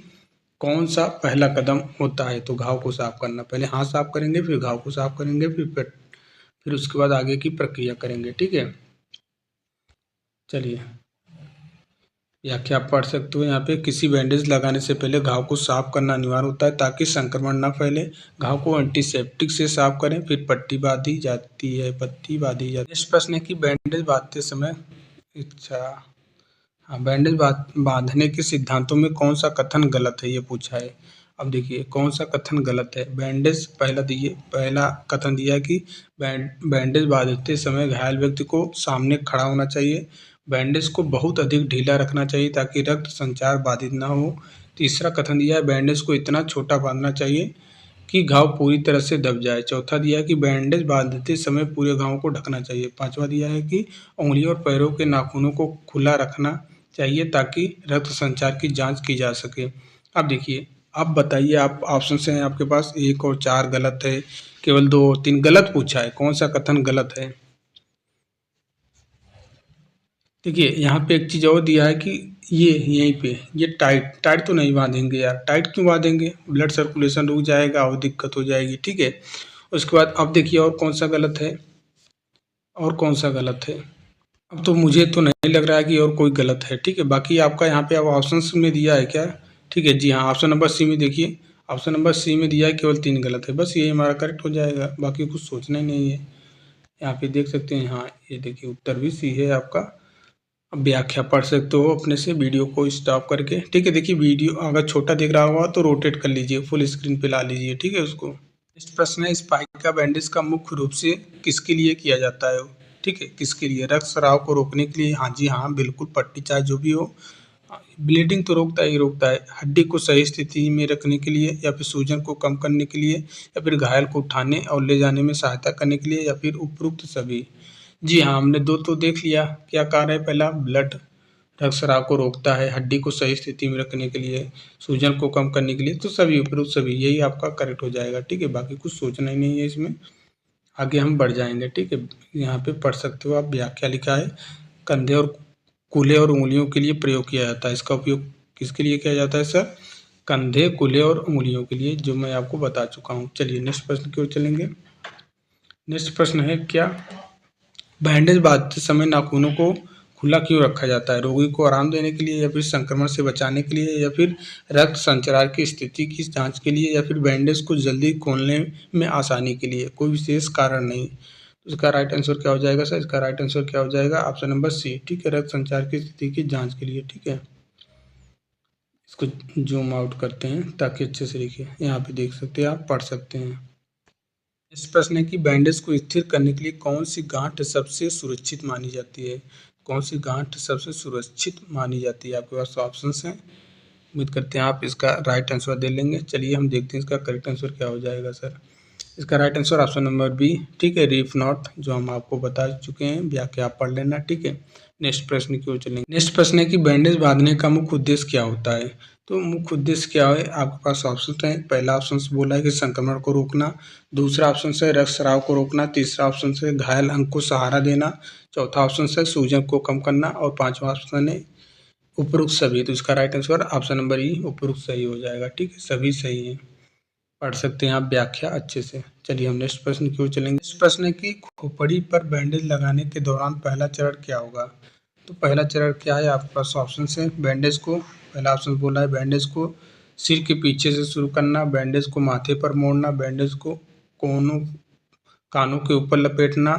कौन सा पहला कदम होता है? तो घाव को साफ करना, पहले हाथ साफ करेंगे, फिर घाव को साफ करेंगे, फिर उसके बाद आगे की प्रक्रिया करेंगे। ठीक है, चलिए व्याख्या आप पढ़ सकते हो यहाँ पे। किसी बैंडेज लगाने से पहले घाव को साफ करना अनिवार्य होता है ताकि संक्रमण ना फैले। घाव को एंटीसेप्टिक से साफ करें, फिर पट्टी बांधी जाती है। नेक्स्ट प्रश्न है कि बैंडेज बांधते समय, अच्छा हाँ, बैंडेज बांधने के सिद्धांतों में कौन सा कथन गलत है, ये पूछा है। अब देखिए कौन सा कथन गलत है। बैंडेज पहला कथन दिया है कि बैंडेज बांधते समय घायल व्यक्ति को सामने खड़ा होना चाहिए। बैंडेज को बहुत अधिक ढीला रखना चाहिए ताकि रक्त संचार बाधित ना हो। तीसरा कथन दिया है, बैंडेज को इतना छोटा बांधना चाहिए कि घाव पूरी तरह से दब जाए। चौथा दिया है कि बैंडेज बांधते समय पूरे घाव को ढकना चाहिए। पांचवा दिया है कि उंगलियों और पैरों के नाखूनों को खुला रखना चाहिए ताकि रक्त संचार की जांच की जा सके। अब देखिए, आप बताइए, आप ऑप्शन हैं आपके पास 1 और 4 गलत है, केवल 2 और 3 गलत पूछा है। कौन सा कथन गलत है? देखिए, यहाँ पे एक चीज़ और दिया है कि ये यहीं पे ये टाइट टाइट तो नहीं बांधेंगे यार। टाइट क्यों बांधेंगे? ब्लड सर्कुलेशन रुक जाएगा और दिक्कत हो जाएगी। ठीक है, उसके बाद अब देखिए और कौन सा गलत है, और कौन सा गलत है। अब तो मुझे तो नहीं लग रहा है कि और कोई गलत है। ठीक है, बाकी आपका यहाँ पे अब ऑप्शंस में दिया है क्या? ठीक है, जी हाँ, ऑप्शन नंबर सी में देखिए, ऑप्शन नंबर सी में दिया है केवल 3 गलत है। बस यही हमारा करेक्ट हो जाएगा, बाकी कुछ सोचना ही नहीं है। यहाँ पे देख सकते हैं, हाँ ये देखिए उत्तर भी सी है आपका। अब व्याख्या पढ़ सकते हो अपने से वीडियो को स्टॉप करके। ठीक है, देखिए वीडियो अगर छोटा दिख रहा होगा तो रोटेट कर लीजिए, फुल स्क्रीन पे ला लीजिए। ठीक है उसको। नेक्स्ट प्रश्न है, स्पाइक का बैंडेज का मुख्य रूप से किसके लिए किया जाता है? ठीक है, किसके लिए? रक्त स्राव को रोकने के लिए? हाँ जी हाँ, बिल्कुल, पट्टी चाहे जो भी हो, ब्लीडिंग तो रोकता ही रोकता है। हड्डी को सही स्थिति में रखने के लिए, या फिर सूजन को कम करने के लिए, या फिर घायल को उठाने और ले जाने में सहायता करने के लिए, या फिर उपरोक्त सभी। जी हाँ, हमने 2 तो देख लिया। क्या कार्य है? पहला ब्लड रक्तस्राव को रोकता है, हड्डी को सही स्थिति में रखने के लिए, सूजन को कम करने के लिए, तो सभी उपरोक्त सभी, यही आपका करेक्ट हो जाएगा। ठीक है, बाकी कुछ सोचना ही नहीं है इसमें। आगे हम बढ़ जाएंगे। ठीक है, यहाँ पे पढ़ सकते हो आप, व्याख्या लिखा है, कंधे और कूल्हे और उंगलियों के लिए प्रयोग किया जाता है। इसका उपयोग किसके लिए किया जाता है सर? कंधे, कूल्हे और उंगलियों के लिए, जो मैं आपको बता चुका हूँ। चलिए नेक्स्ट प्रश्न की ओर चलेंगे। नेक्स्ट प्रश्न है, क्या बैंडेज बांधते समय नाखूनों को खुला क्यों रखा जाता है? रोगी को आराम देने के लिए, या फिर संक्रमण से बचाने के लिए, या फिर रक्त संचार की स्थिति की जांच के लिए, या फिर बैंडेज को जल्दी खोलने में आसानी के लिए? कोई विशेष कारण नहीं। तो इसका राइट आंसर क्या हो जाएगा सर? इसका राइट आंसर क्या हो जाएगा? Option number C. ठीक है, रक्त संचार की स्थिति की जांच के लिए। ठीक है, इसको जूम आउट करते हैं ताकि अच्छे से दिखे। यहाँ पे देख सकते हैं, आप पढ़ सकते हैं। इस प्रश्न है कि बैंडेज को स्थिर करने के लिए कौन सी गांठ सबसे सुरक्षित मानी जाती है? कौन सी गांठ सबसे सुरक्षित मानी जाती है? आपके पास ऑप्शंस हैं, उम्मीद करते हैं आप इसका राइट आंसर दे लेंगे। चलिए हम देखते हैं इसका करेक्ट आंसर क्या हो जाएगा सर। इसका right answer option number B. ठीक है, रीफ नॉट, जो हम आपको बता चुके हैं, व्याख्या आप पढ़ लेना। ठीक है, नेक्स्ट प्रश्न की ओर चलेंगे। नेक्स्ट प्रश्न है कि बैंडेज बांधने का मुख्य उद्देश्य क्या होता है? तो मुख्य उद्देश्य क्या है? आपके पास ऑप्शन है। पहला ऑप्शन बोला है कि संक्रमण को रोकना, दूसरा ऑप्शन है रक्तस्राव को रोकना, तीसरा ऑप्शन है घायल अंग को सहारा देना, चौथा ऑप्शन है सूजन को कम करना, और पांचवा ऑप्शन है उपरोक्त सभी। तो इसका राइट आंसर ऑप्शन नंबर ई, उपरोक्त सही हो जाएगा। ठीक है, सभी सही है, पढ़ सकते हैं आप व्याख्या अच्छे से। चलिए हम नेक्स्ट प्रश्न की ओर चलेंगे। नेक्स्ट प्रश्न है कि खोपड़ी पर बैंडेज लगाने के दौरान पहला चरण क्या होगा? तो पहला चरण क्या है? आपके पास ऑप्शन है। बैंडेज को, पहला ऑप्शन बोला है बैंडेज को सिर के पीछे से शुरू करना, बैंडेज को माथे पर मोड़ना, बैंडेज को कोनों कानों के ऊपर लपेटना,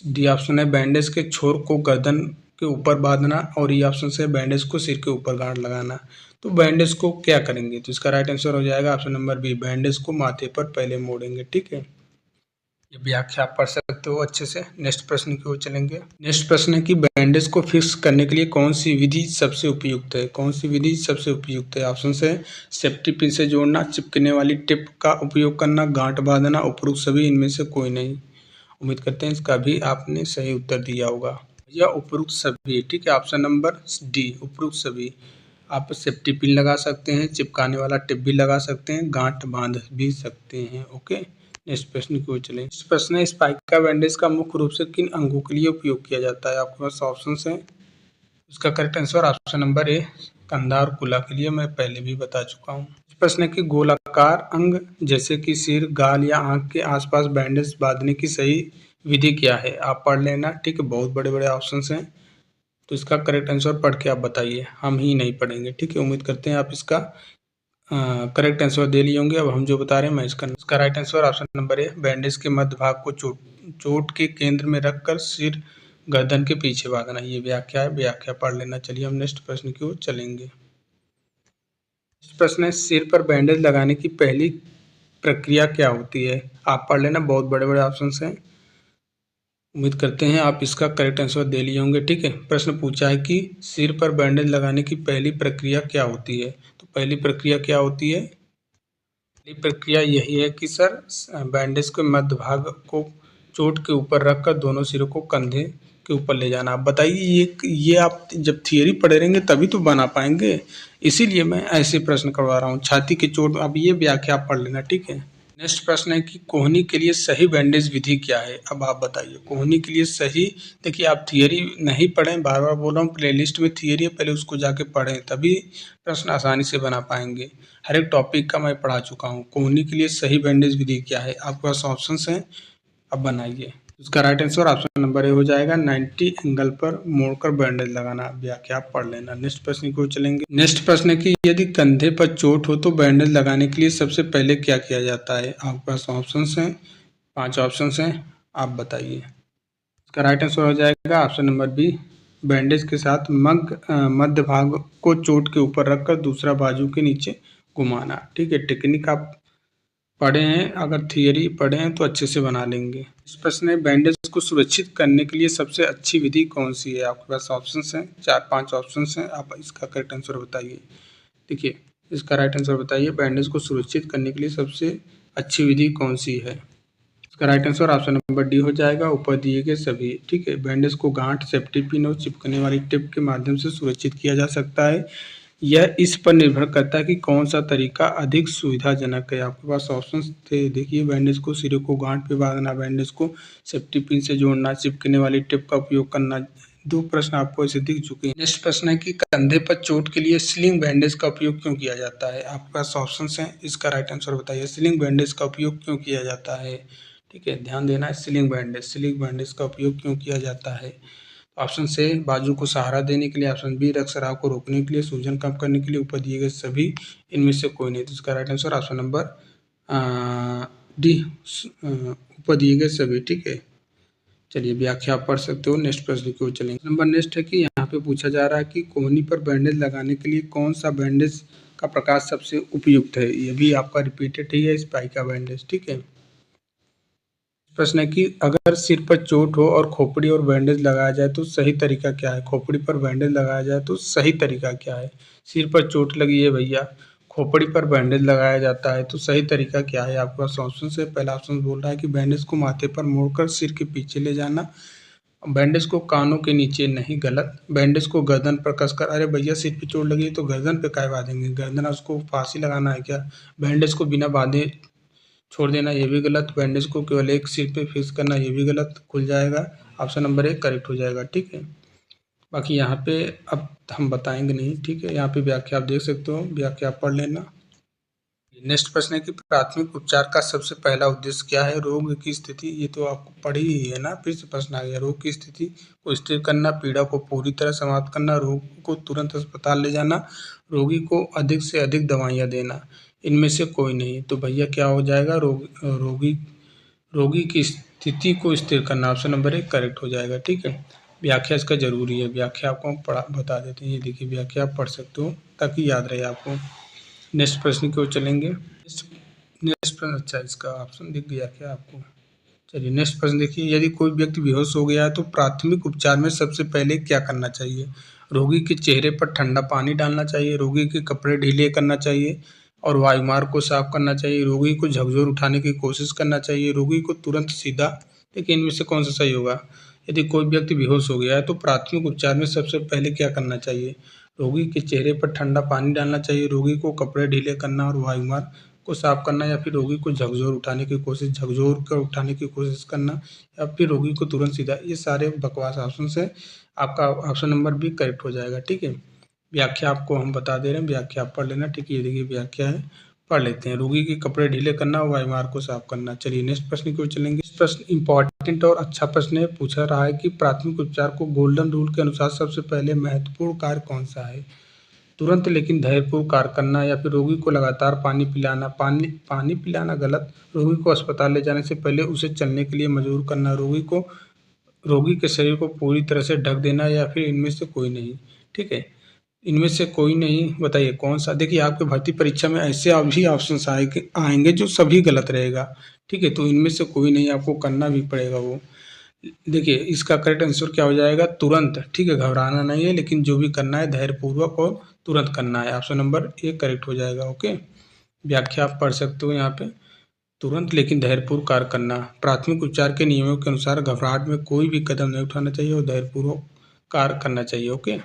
डी ऑप्शन है बैंडेज के छोर को गर्दन के ऊपर बांधना, और ये ऑप्शन है बैंडेज को सिर के ऊपर गांठ लगाना। तो बैंडेज को क्या करेंगे? तो इसका राइट आंसर हो जाएगा ऑप्शन नंबर बी, बैंडेज को माथे पर पहले मोड़ेंगे। ठीक है, ये व्याख्या आप पढ़ सकते हो अच्छे से। नेक्स्ट प्रश्न की ओर चलेंगे। नेक्स्ट प्रश्न है कि बैंडेज को फिक्स करने के लिए कौन सी विधि सबसे उपयुक्त है? कौन सी विधि सबसे उपयुक्त है? ऑप्शन है सेफ्टी पिन से जोड़ना, चिपकने वाली टिप का उपयोग करना, गांठ बांधना, उपरोक्त सभी इनमें से कोई नहीं। उम्मीद करते हैं इसका भी आपने सही उत्तर दिया होगा, या उपरोक्त सभी। ठीक है, ऑप्शन नंबर डी, उपरोक्त सभी। आप सेफ्टी पिन लगा सकते हैं, चिपकाने वाला टिप भी लगा सकते हैं, गांठ बांध भी सकते हैं। ओके, नेक्स्ट प्रश्न की ओर चलें। नेक्स्ट प्रश्न है, स्पाइक का बैंडेज का मुख्य रूप से किन अंगों के लिए उपयोग किया जाता है? आपके पास ऑप्शन हैं। इसका correct answer option number A, कंधा और कुल्ला के लिए, मैं पहले भी बता चुका हूँ। प्रश्न है कि गोलाकार अंग जैसे कि सिर, गाल या आंख के आसपास बैंडेज बांधने की सही विधि क्या है? आप पढ़ लेना। ठीक है, बहुत बड़े बड़े ऑप्शंस हैं, तो इसका करेक्ट आंसर पढ़ के आप बताइए, हम ही नहीं पढ़ेंगे। ठीक है, उम्मीद करते हैं आप इसका करेक्ट आंसर दे लिए होंगे। अब हम जो बता रहे हैं मैं इसका right answer option number A, bandage के मध्य भाग को चोट के केंद्र में रखकर सिर गर्दन के पीछे बांधना। ये व्याख्या है, व्याख्या पढ़ लेना। चलिए हम नेक्स्ट प्रश्न की ओर चलेंगे। प्रश्न है, सिर पर बैंडेज लगाने की पहली प्रक्रिया क्या होती है? आप पढ़ लेना, बहुत बड़े बड़े ऑप्शन हैं, उम्मीद करते हैं आप इसका करेक्ट आंसर दे लिए होंगे। ठीक है, प्रश्न पूछा है कि सिर पर बैंडेज लगाने की पहली प्रक्रिया क्या होती है? तो पहली प्रक्रिया क्या होती है? पहली प्रक्रिया यही है कि सर बैंडेज के मध्य भाग को चोट के ऊपर रखकर दोनों सिरों को कंधे के ऊपर ले जाना। आप बताइए ये आप जब थियरी पढ़े रहेंगे तभी तो बना पाएंगे, इसीलिए मैं ऐसे प्रश्न करवा रहा हूँ। छाती की चोट, अब ये व्याख्या आप पढ़ लेना, ठीक है। नेक्स्ट प्रश्न है कि कोहनी के लिए सही बैंडेज विधि क्या है। अब आप बताइए कोहनी के लिए सही। देखिए आप थियरी नहीं पढ़ें, बार बार बोल रहा हूँ, प्लेलिस्ट में थियरी है, पहले उसको जाके पढ़ें, तभी प्रश्न आसानी से बना पाएंगे। हर एक टॉपिक का मैं पढ़ा चुका हूँ। कोहनी के लिए सही बैंडेज विधि क्या है, आपके पास ऑप्शंस हैं, अब बनाइए। उसका right answer option number A हो जाएगा, 90 एंगल पर मोड़कर बैंडेज लगाना। व्याख्या आप पढ़ लेना। नेक्स्ट प्रश्न को चलेंगे। नेक्स्ट प्रश्न है कि यदि कंधे पर चोट हो तो बैंडेज लगाने के लिए सबसे पहले क्या किया जाता है। आपके पास ऑप्शंस हैं, 5 ऑप्शंस हैं, आप बताइए। इसका राइट आंसर हो जाएगा ऑप्शन नंबर बी, बैंडेज के साथ मध्य भाग को चोट के ऊपर रखकर दूसरा बाजू के नीचे घुमाना। ठीक है, टेक्निक आप पढ़े हैं, अगर थियरी पढ़े हैं तो अच्छे से बना लेंगे। इस प्रश्न में बैंडेज को सुरक्षित करने के लिए सबसे अच्छी विधि कौन सी है। आपके पास ऑप्शंस हैं, 4-5 ऑप्शंस हैं, आप इसका करेक्ट आंसर बताइए। देखिए इसका राइट आंसर बताइए, बैंडेज को सुरक्षित करने के लिए सबसे अच्छी विधि कौन सी है। इसका right answer option number D हो जाएगा, ऊपर दिए गए सभी। ठीक है, बैंडेज को गांठ, सेफ्टी पिन और चिपकने वाली टिप के माध्यम से सुरक्षित किया जा सकता है। यह इस पर निर्भर करता है कि कौन सा तरीका अधिक सुविधाजनक है। आपके पास ऑप्शंस थे, देखिए बैंडेज को सिरे को गांठ पे बांधना, बैंडेज को सेफ्टी पिन से जोड़ना, चिपकने वाली टिप का उपयोग करना। 2 प्रश्न आपको ऐसे दिख चुके हैं। नेक्स्ट प्रश्न है कि कंधे पर चोट के लिए स्लिंग बैंडेज का उपयोग क्यों किया जाता है। आपके पास ऑप्शंस हैं, इसका राइट आंसर बताइए। स्लिंग बैंडेज का उपयोग क्यों किया जाता है। ठीक है, ध्यान देना है, स्लिंग बैंडेज का उपयोग क्यों किया जाता है। ऑप्शन से बाजू को सहारा देने के लिए, ऑप्शन बी रक्तस्राव को रोकने के लिए, सूजन कम करने के लिए, ऊपर दिए गए सभी इनमें से कोई नहीं। तो इसका right answer option number D, ऊपर दिए गए सभी। ठीक है, चलिए व्याख्या आप पढ़ सकते हो। नेक्स्ट प्रश्न की ओर चलेंगे। नंबर नेक्स्ट है कि यहाँ पे पूछा जा रहा है कि कोहनी पर बैंडेज लगाने के लिए कौन सा बैंडेज का प्रकार सबसे उपयुक्त है। ये भी आपका रिपीटेड ही है, स्पाइका बैंडेज। ठीक है, प्रश्न है कि अगर सिर पर चोट हो और खोपड़ी और बैंडेज लगाया जाए तो सही तरीका क्या है। खोपड़ी पर बैंडेज लगाया जाए तो सही तरीका क्या है। सिर पर चोट लगी है भैया, खोपड़ी पर बैंडेज लगाया जाता है, तो सही तरीका क्या है। आपके पास ऑप्शन से पहला ऑप्शन बोल रहा है कि बैंडेज को माथे पर मोड़कर सिर के पीछे ले जाना, बैंडेज को कानों के नीचे नहीं, गलत। बैंडेज को गर्दन पर कसकर, अरे भैया सिर पे चोट लगी है तो गर्दन पे काय बांधेंगे, गर्दन उसको फांसी लगाना है क्या। बैंडेज को बिना बांधे छोड़ देना, ये भी गलत। बैंडेज को केवल एक सिर पे फिक्स करना, ये भी गलत, खुल जाएगा। ऑप्शन नंबर 1 करेक्ट हो जाएगा। ठीक है, बाकी यहाँ पे अब हम बताएंगे नहीं। ठीक है, यहाँ पे व्याख्या आप देख सकते हो, व्याख्या आप पढ़ लेना। नेक्स्ट प्रश्न है कि प्राथमिक उपचार का सबसे पहला उद्देश्य क्या है। रोग की स्थिति, ये तो आपको पढ़ी ही है ना, फिर से प्रश्न आ गया। रोग की स्थिति को स्थिर करना, पीड़ा को पूरी तरह समाप्त करना, रोग को तुरंत अस्पताल ले जाना, रोगी को अधिक से अधिक दवाइयाँ देना, इनमें से कोई नहीं। तो भैया क्या हो जाएगा, रोगी की स्थिति को स्थिर करना, ऑप्शन नंबर 1 करेक्ट हो जाएगा। ठीक है, व्याख्या इसका जरूरी है, व्याख्या आपको पढ़ा बता देते हैं। ये देखिए व्याख्या आप पढ़ सकते हो ताकि याद रहे आपको। नेक्स्ट प्रश्न की ओर चलेंगे। नेक्स्ट प्रश्न, अच्छा इसका ऑप्शन दिख गया क्या आपको। चलिए नेक्स्ट प्रश्न देखिए, यदि कोई व्यक्ति बेहोश हो गया है तो प्राथमिक उपचार में सबसे पहले क्या करना चाहिए। रोगी के चेहरे पर ठंडा पानी डालना चाहिए, रोगी के कपड़े ढीले करना चाहिए और वायुमार्ग को साफ करना चाहिए, रोगी को झकझोर उठाने की कोशिश करना चाहिए, रोगी को तुरंत सीधा। देखिए इनमें से कौन सा सही होगा। यदि कोई व्यक्ति बेहोश हो गया है तो प्राथमिक उपचार में सबसे पहले क्या करना चाहिए। रोगी के चेहरे पर ठंडा पानी डालना चाहिए, रोगी को कपड़े ढीले करना और वायुमार्ग को साफ करना, या फिर रोगी को झकझोर उठाने की कोशिश करना, या फिर रोगी को तुरंत सीधा। ये सारे बकवास ऑप्शन है, आपका ऑप्शन नंबर बी करेक्ट हो जाएगा। ठीक है, व्याख्या आपको हम बता दे रहे हैं, व्याख्या आप पढ़ लेना। ठीक है, ये देखिए व्याख्या है, पढ़ लेते हैं। रोगी के कपड़े ढीले करना, वायुमार्ग को साफ करना। चलिए नेक्स्ट प्रश्न की ओर चलेंगे। इस प्रश्न इंपॉर्टेंट और अच्छा प्रश्न है, पूछा रहा है कि प्राथमिक उपचार को गोल्डन रूल के अनुसार सबसे पहले महत्वपूर्ण कार्य कौन सा है। तुरंत लेकिन धैर्यपूर्वक कार्य करना, या फिर रोगी को लगातार पानी पिलाना। पानी पिलाना गलत। रोगी को अस्पताल ले जाने से पहले उसे चलने के लिए मजबूर करना, रोगी के शरीर को पूरी तरह से ढक देना, या फिर इनमें से कोई नहीं। ठीक है, इनमें से कोई नहीं, बताइए कौन सा। देखिए आपके भर्ती परीक्षा में ऐसे अभी ऑप्शन आएंगे जो सभी गलत रहेगा। ठीक है, तो इनमें से कोई नहीं, आपको करना भी पड़ेगा वो। देखिए इसका करेक्ट आंसर क्या हो जाएगा, तुरंत। ठीक है, घबराना नहीं है, लेकिन जो भी करना है धैर्यपूर्वक और तुरंत करना है। ऑप्शन नंबर 1 करेक्ट हो जाएगा। ओके, व्याख्या आप पढ़ सकते हो यहाँ पे। तुरंत लेकिन धैर्यपूर्वक कार्य करना। प्राथमिक उपचार के नियमों के अनुसार घबराहट में कोई भी कदम नहीं उठाना चाहिए और धैर्यपूर्वक कार्य करना चाहिए। ओके।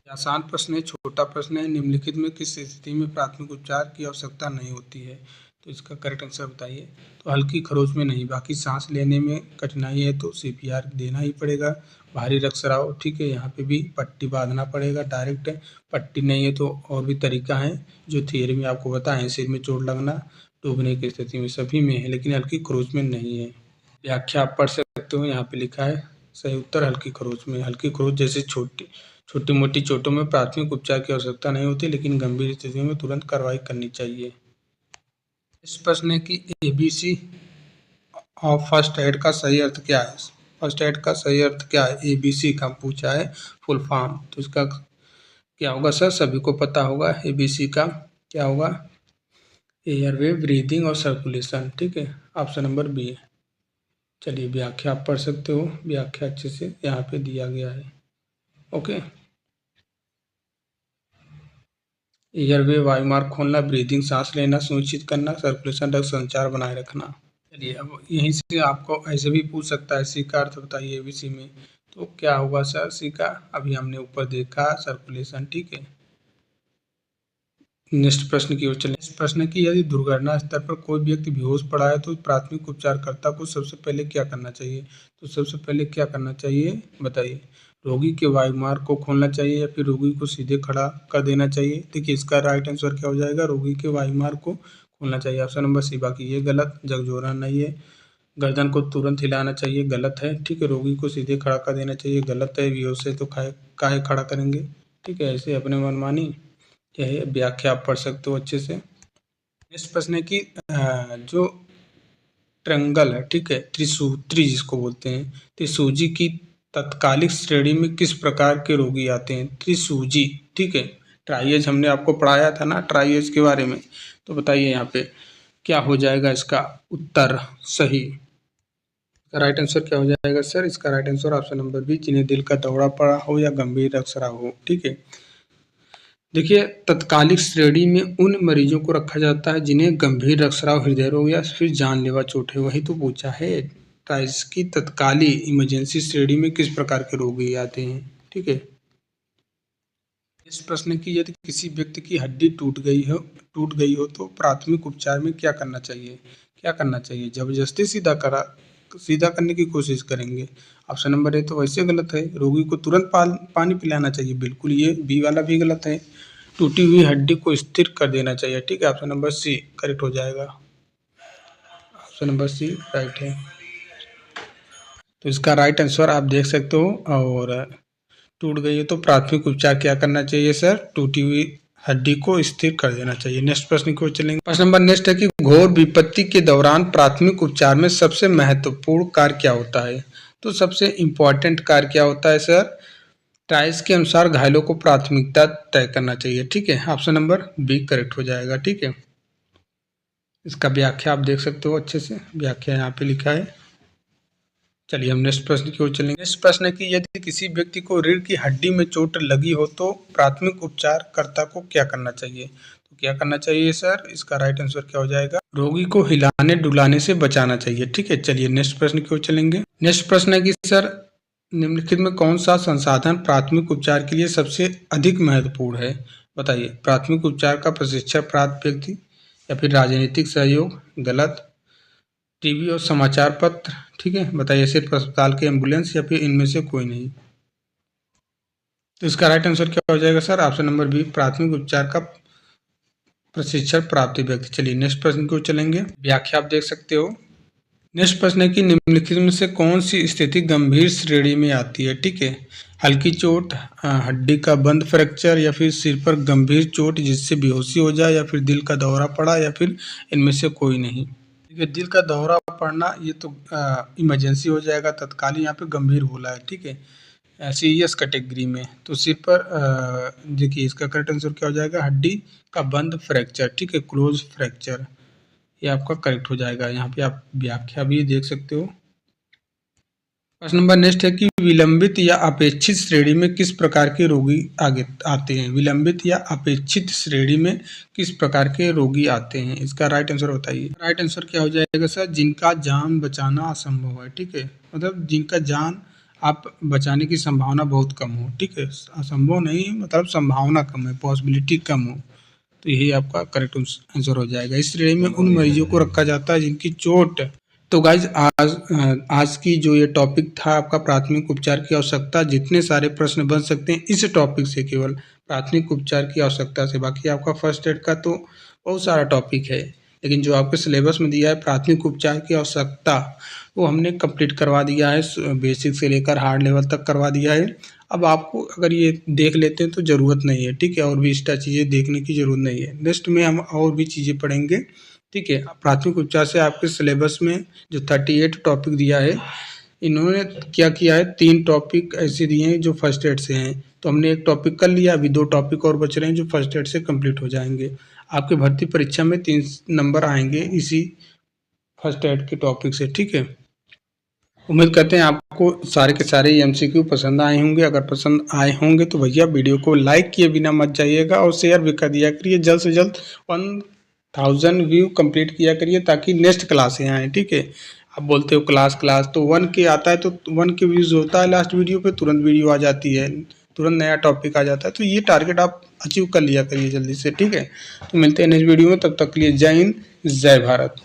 आसान प्रश्न है, छोटा प्रश्न है। निम्नलिखित में किस स्थिति में प्राथमिक उपचार की आवश्यकता नहीं होती है? तो इसका करेक्ट आंसर बताइए। तो हल्की खरोच में नहीं, बाकी सांस लेने में कठिनाई है तो सीपीआर देना ही पड़ेगा। भारी रक्तस्राव, ठीक है, यहाँ पे भी पट्टी बांधना पड़ेगा। डायरेक्ट पट्टी नहीं है तो और भी तरीका है जो थियरी में आपको बताएं। सिर में चोट लगना, डूबने की स्थिति में, सभी में है, लेकिन हल्की खरोच में नहीं है। व्याख्या आप पढ़ सकते हो, यहाँ पे लिखा है सही उत्तर हल्की खरोच में। हल्की खरोच जैसे छोटी मोटी चोटों में प्राथमिक उपचार की आवश्यकता नहीं होती, लेकिन गंभीर स्थितियों में तुरंत कार्रवाई करनी चाहिए। इस प्रश्न की ABC ऑफ फर्स्ट एड का सही अर्थ क्या है? फर्स्ट एड का सही अर्थ क्या है? ABC का पूछा है, फुल फॉर्म। तो इसका क्या होगा सर? सभी को पता होगा ABC का क्या होगा? एयरवे, ब्रीदिंग और सर्कुलेशन, ठीक है, ऑप्शन नंबर बी है। चलिए व्याख्या आप पढ़ सकते हो, व्याख्या अच्छे से यहाँ पे दिया गया है। ओके। एयरवे वायुमार्ग खोलना, ब्रीदिंग सांस लेना सुनिश्चित करना, सर्कुलेशन रक्त संचार बनाए रखना। चलिए अब यहीं से आपको ऐसे भी पूछ सकता है, सी का अर्थ बताइए ABC में। तो क्या होगा सर सी का? अभी हमने ऊपर देखा सर्कुलेशन, ठीक है। नेक्स्ट प्रश्न की ओर चलें। इस प्रश्न की यदि दुर्घटना स्तर पर कोई व्यक्ति बेहोश पड़ा है तो प्राथमिक उपचारकर्ता को सबसे पहले क्या करना चाहिए? तो सबसे पहले क्या करना चाहिए बताइए। रोगी के वायुमार्ग को खोलना चाहिए या फिर रोगी को सीधे खड़ा कर देना चाहिए? देखिए इसका राइट आंसर क्या हो जाएगा? रोगी के वायुमार्ग को खोलना चाहिए, ऑप्शन नंबर सी। बाकी ये गलत, झकझोरना नहीं है। गर्दन को तुरंत हिलाना चाहिए, गलत है, ठीक है। रोगी को सीधे खड़ा कर देना चाहिए, गलत है। बेहोश है तो काहे खड़ा करेंगे, ठीक है। ऐसे अपने मनमानी क्या है, व्याख्या आप पढ़ सकते हो अच्छे से। इस प्रश्न की जो ट्रंगल है, ठीक है, त्रिसूत्री जिसको बोलते हैं, त्रिसूजी की तत्कालिक श्रेणी में किस प्रकार के रोगी आते हैं? त्रिसूजी, ठीक है। ट्राइएज हमने आपको पढ़ाया था ना, ट्राइएज के बारे में। तो बताइए यहाँ पे क्या हो जाएगा इसका उत्तर सही? इसका राइट आंसर क्या हो जाएगा सर? इसका right answer option number B, जिन्हें दिल का दौरा पड़ा हो या गंभीर रक्तस्राव हो, ठीक है। देखिए तत्कालिक श्रेणी में उन मरीजों को रखा जाता है जिन्हें गंभीर रक्तस्राव, हृदय रोग या फिर जानलेवा चोट है। वही तो पूछा है। ट्राइस की तत्कालीन इमरजेंसी श्रेणी में किस प्रकार के रोगी आते हैं, ठीक है। इस प्रश्न की यदि किसी व्यक्ति की हड्डी टूट गई हो तो प्राथमिक उपचार में क्या करना चाहिए? क्या करना चाहिए? जबरदस्ती सीधा करने की कोशिश करेंगे, ऑप्शन नंबर ए। तो वैसे गलत है। रोगी को तुरंत पानी पिलाना चाहिए, बिल्कुल, ये बी वाला भी गलत है। टूटी हुई हड्डी को स्थिर कर देना चाहिए, ठीक है, ऑप्शन नंबर सी करेक्ट हो जाएगा। ऑप्शन नंबर सी राइट है। तो इसका राइट आंसर आप देख सकते हो। और टूट गई है तो प्राथमिक उपचार क्या करना चाहिए सर? टूटी हुई हड्डी को स्थिर कर देना चाहिए। नेक्स्ट प्रश्न की ओर चलेंगे। प्रश्न नंबर नेक्स्ट है कि घोर विपत्ति के दौरान प्राथमिक उपचार में सबसे महत्वपूर्ण कार्य क्या होता है? तो सबसे इम्पोर्टेंट कार्य क्या होता है सर? ट्राइस के अनुसार घायलों को प्राथमिकता तय करना चाहिए, ठीक है, ऑप्शन नंबर बी करेक्ट हो जाएगा, ठीक है। इसका व्याख्या आप देख सकते हो अच्छे से, व्याख्या यहाँ पे लिखा है। चलिए हम नेक्स्ट प्रश्न की ओर चलेंगे। नेक्स्ट प्रश्न है कि यदि किसी व्यक्ति को रीढ़ की हड्डी में चोट लगी हो तो प्राथमिक उपचारकर्ता को क्या करना चाहिए? तो क्या करना चाहिए सर? इसका राइट आंसर क्या हो जाएगा? रोगी को हिलाने डुलाने से बचाना चाहिए, ठीक है। चलिए नेक्स्ट प्रश्न की ओर चलेंगे। नेक्स्ट प्रश्न है कि सर निम्नलिखित में कौन सा संसाधन प्राथमिक उपचार के लिए सबसे अधिक महत्वपूर्ण है? बताइए। प्राथमिक उपचार का प्रशिक्षण प्राप्त व्यक्ति या फिर राजनीतिक सहयोग, गलत। टीवी और समाचार पत्र, ठीक है। बताइए सिर्फ अस्पताल के एम्बुलेंस या फिर इनमें से कोई नहीं। तो इसका राइट आंसर क्या हो जाएगा सर? ऑप्शन नंबर बी, प्राथमिक उपचार का प्रशिक्षण प्राप्त व्यक्ति। चलिए नेक्स्ट प्रश्न की ओर चलेंगे। व्याख्या आप देख सकते हो। नेक्स्ट प्रश्न है कि निम्नलिखित में से कौन सी स्थिति गंभीर श्रेणी में आती है, ठीक है। हल्की चोट, हड्डी का बंद फ्रैक्चर या फिर सिर पर गंभीर चोट जिससे बेहोशी हो जाए या फिर दिल का दौरा पड़ा या फिर इनमें से कोई नहीं। ठीक है, दिल का दौरा पड़ना ये तो इमरजेंसी हो जाएगा, तत्कालीन। यहाँ पे गंभीर बोला है, ठीक है, सीरियस कैटेगरी में। तो सिर पर देखिए इसका करेक्ट आंसर क्या हो जाएगा? हड्डी का बंद फ्रैक्चर, ठीक है, क्लोज फ्रैक्चर, ये आपका करेक्ट हो जाएगा। यहाँ पे आप व्याख्या भी देख सकते हो। प्रश्न नंबर नेक्स्ट है कि विलंबित या अपेक्षित श्रेणी में किस प्रकार के रोगी आगे आते हैं। विलंबित या अपेक्षित श्रेणी में किस प्रकार के रोगी आते हैं, इसका राइट आंसर बताइए। राइट आंसर क्या हो जाएगा सर, जिनका जान बचाना असंभव है। ठीक है, मतलब जिनका जान आप बचाने की संभावना बहुत कम हो। ठीक है, असंभव नहीं, मतलब संभावना कम है, पॉसिबिलिटी कम हो, तो यही आपका करेक्ट आंसर हो जाएगा। इस श्रेणी में उन मरीजों को रखा जाता है जिनकी चोट। तो गाइज आज की जो ये टॉपिक था आपका प्राथमिक उपचार की आवश्यकता, जितने सारे प्रश्न बन सकते हैं इस टॉपिक से, केवल प्राथमिक उपचार की आवश्यकता से। बाकी आपका फर्स्ट एड का तो बहुत सारा टॉपिक है, लेकिन जो आपके सिलेबस में दिया है प्राथमिक उपचार की आवश्यकता, वो हमने कंप्लीट करवा दिया है, बेसिक से लेकर हार्ड लेवल तक करवा दिया है। अब आपको अगर ये देख लेते हैं तो ज़रूरत नहीं है। ठीक है, और भी एक्स्ट्रा चीज़ें देखने की ज़रूरत नहीं है। नेक्स्ट में हम और भी चीज़ें पढ़ेंगे। ठीक है, प्राथमिक उपचार से आपके सिलेबस में जो 38 टॉपिक दिया है, इन्होंने क्या किया है, 3 टॉपिक ऐसे दिए हैं जो फर्स्ट एड से हैं, तो हमने एक टॉपिक कर लिया, अभी 2 टॉपिक और बच रहे हैं जो फर्स्ट एड से कंप्लीट हो जाएंगे। आपके भर्ती परीक्षा में 3 नंबर आएंगे इसी फर्स्ट एड के टॉपिक से। ठीक है, उम्मीद करते हैं आपको सारे के सारे एमसीक्यू पसंद आए होंगे। अगर पसंद आए होंगे तो भैया वीडियो को लाइक किए बिना मत जाइएगा और शेयर भी कर दिया करिए। जल्द से जल्द 1000 व्यू कंप्लीट किया करिए ताकि नेक्स्ट क्लासें आएँ। ठीक है, आप बोलते हो क्लास तो 1 के आता है, तो 1 के व्यूज़ होता है लास्ट वीडियो पे, तुरंत वीडियो आ जाती है, तुरंत नया टॉपिक आ जाता है। तो ये टारगेट आप अचीव कर लिया करिए जल्दी से। ठीक है, तो मिलते हैं नेक्स्ट वीडियो में, तब तक के लिए जय हिंद, जय भारत।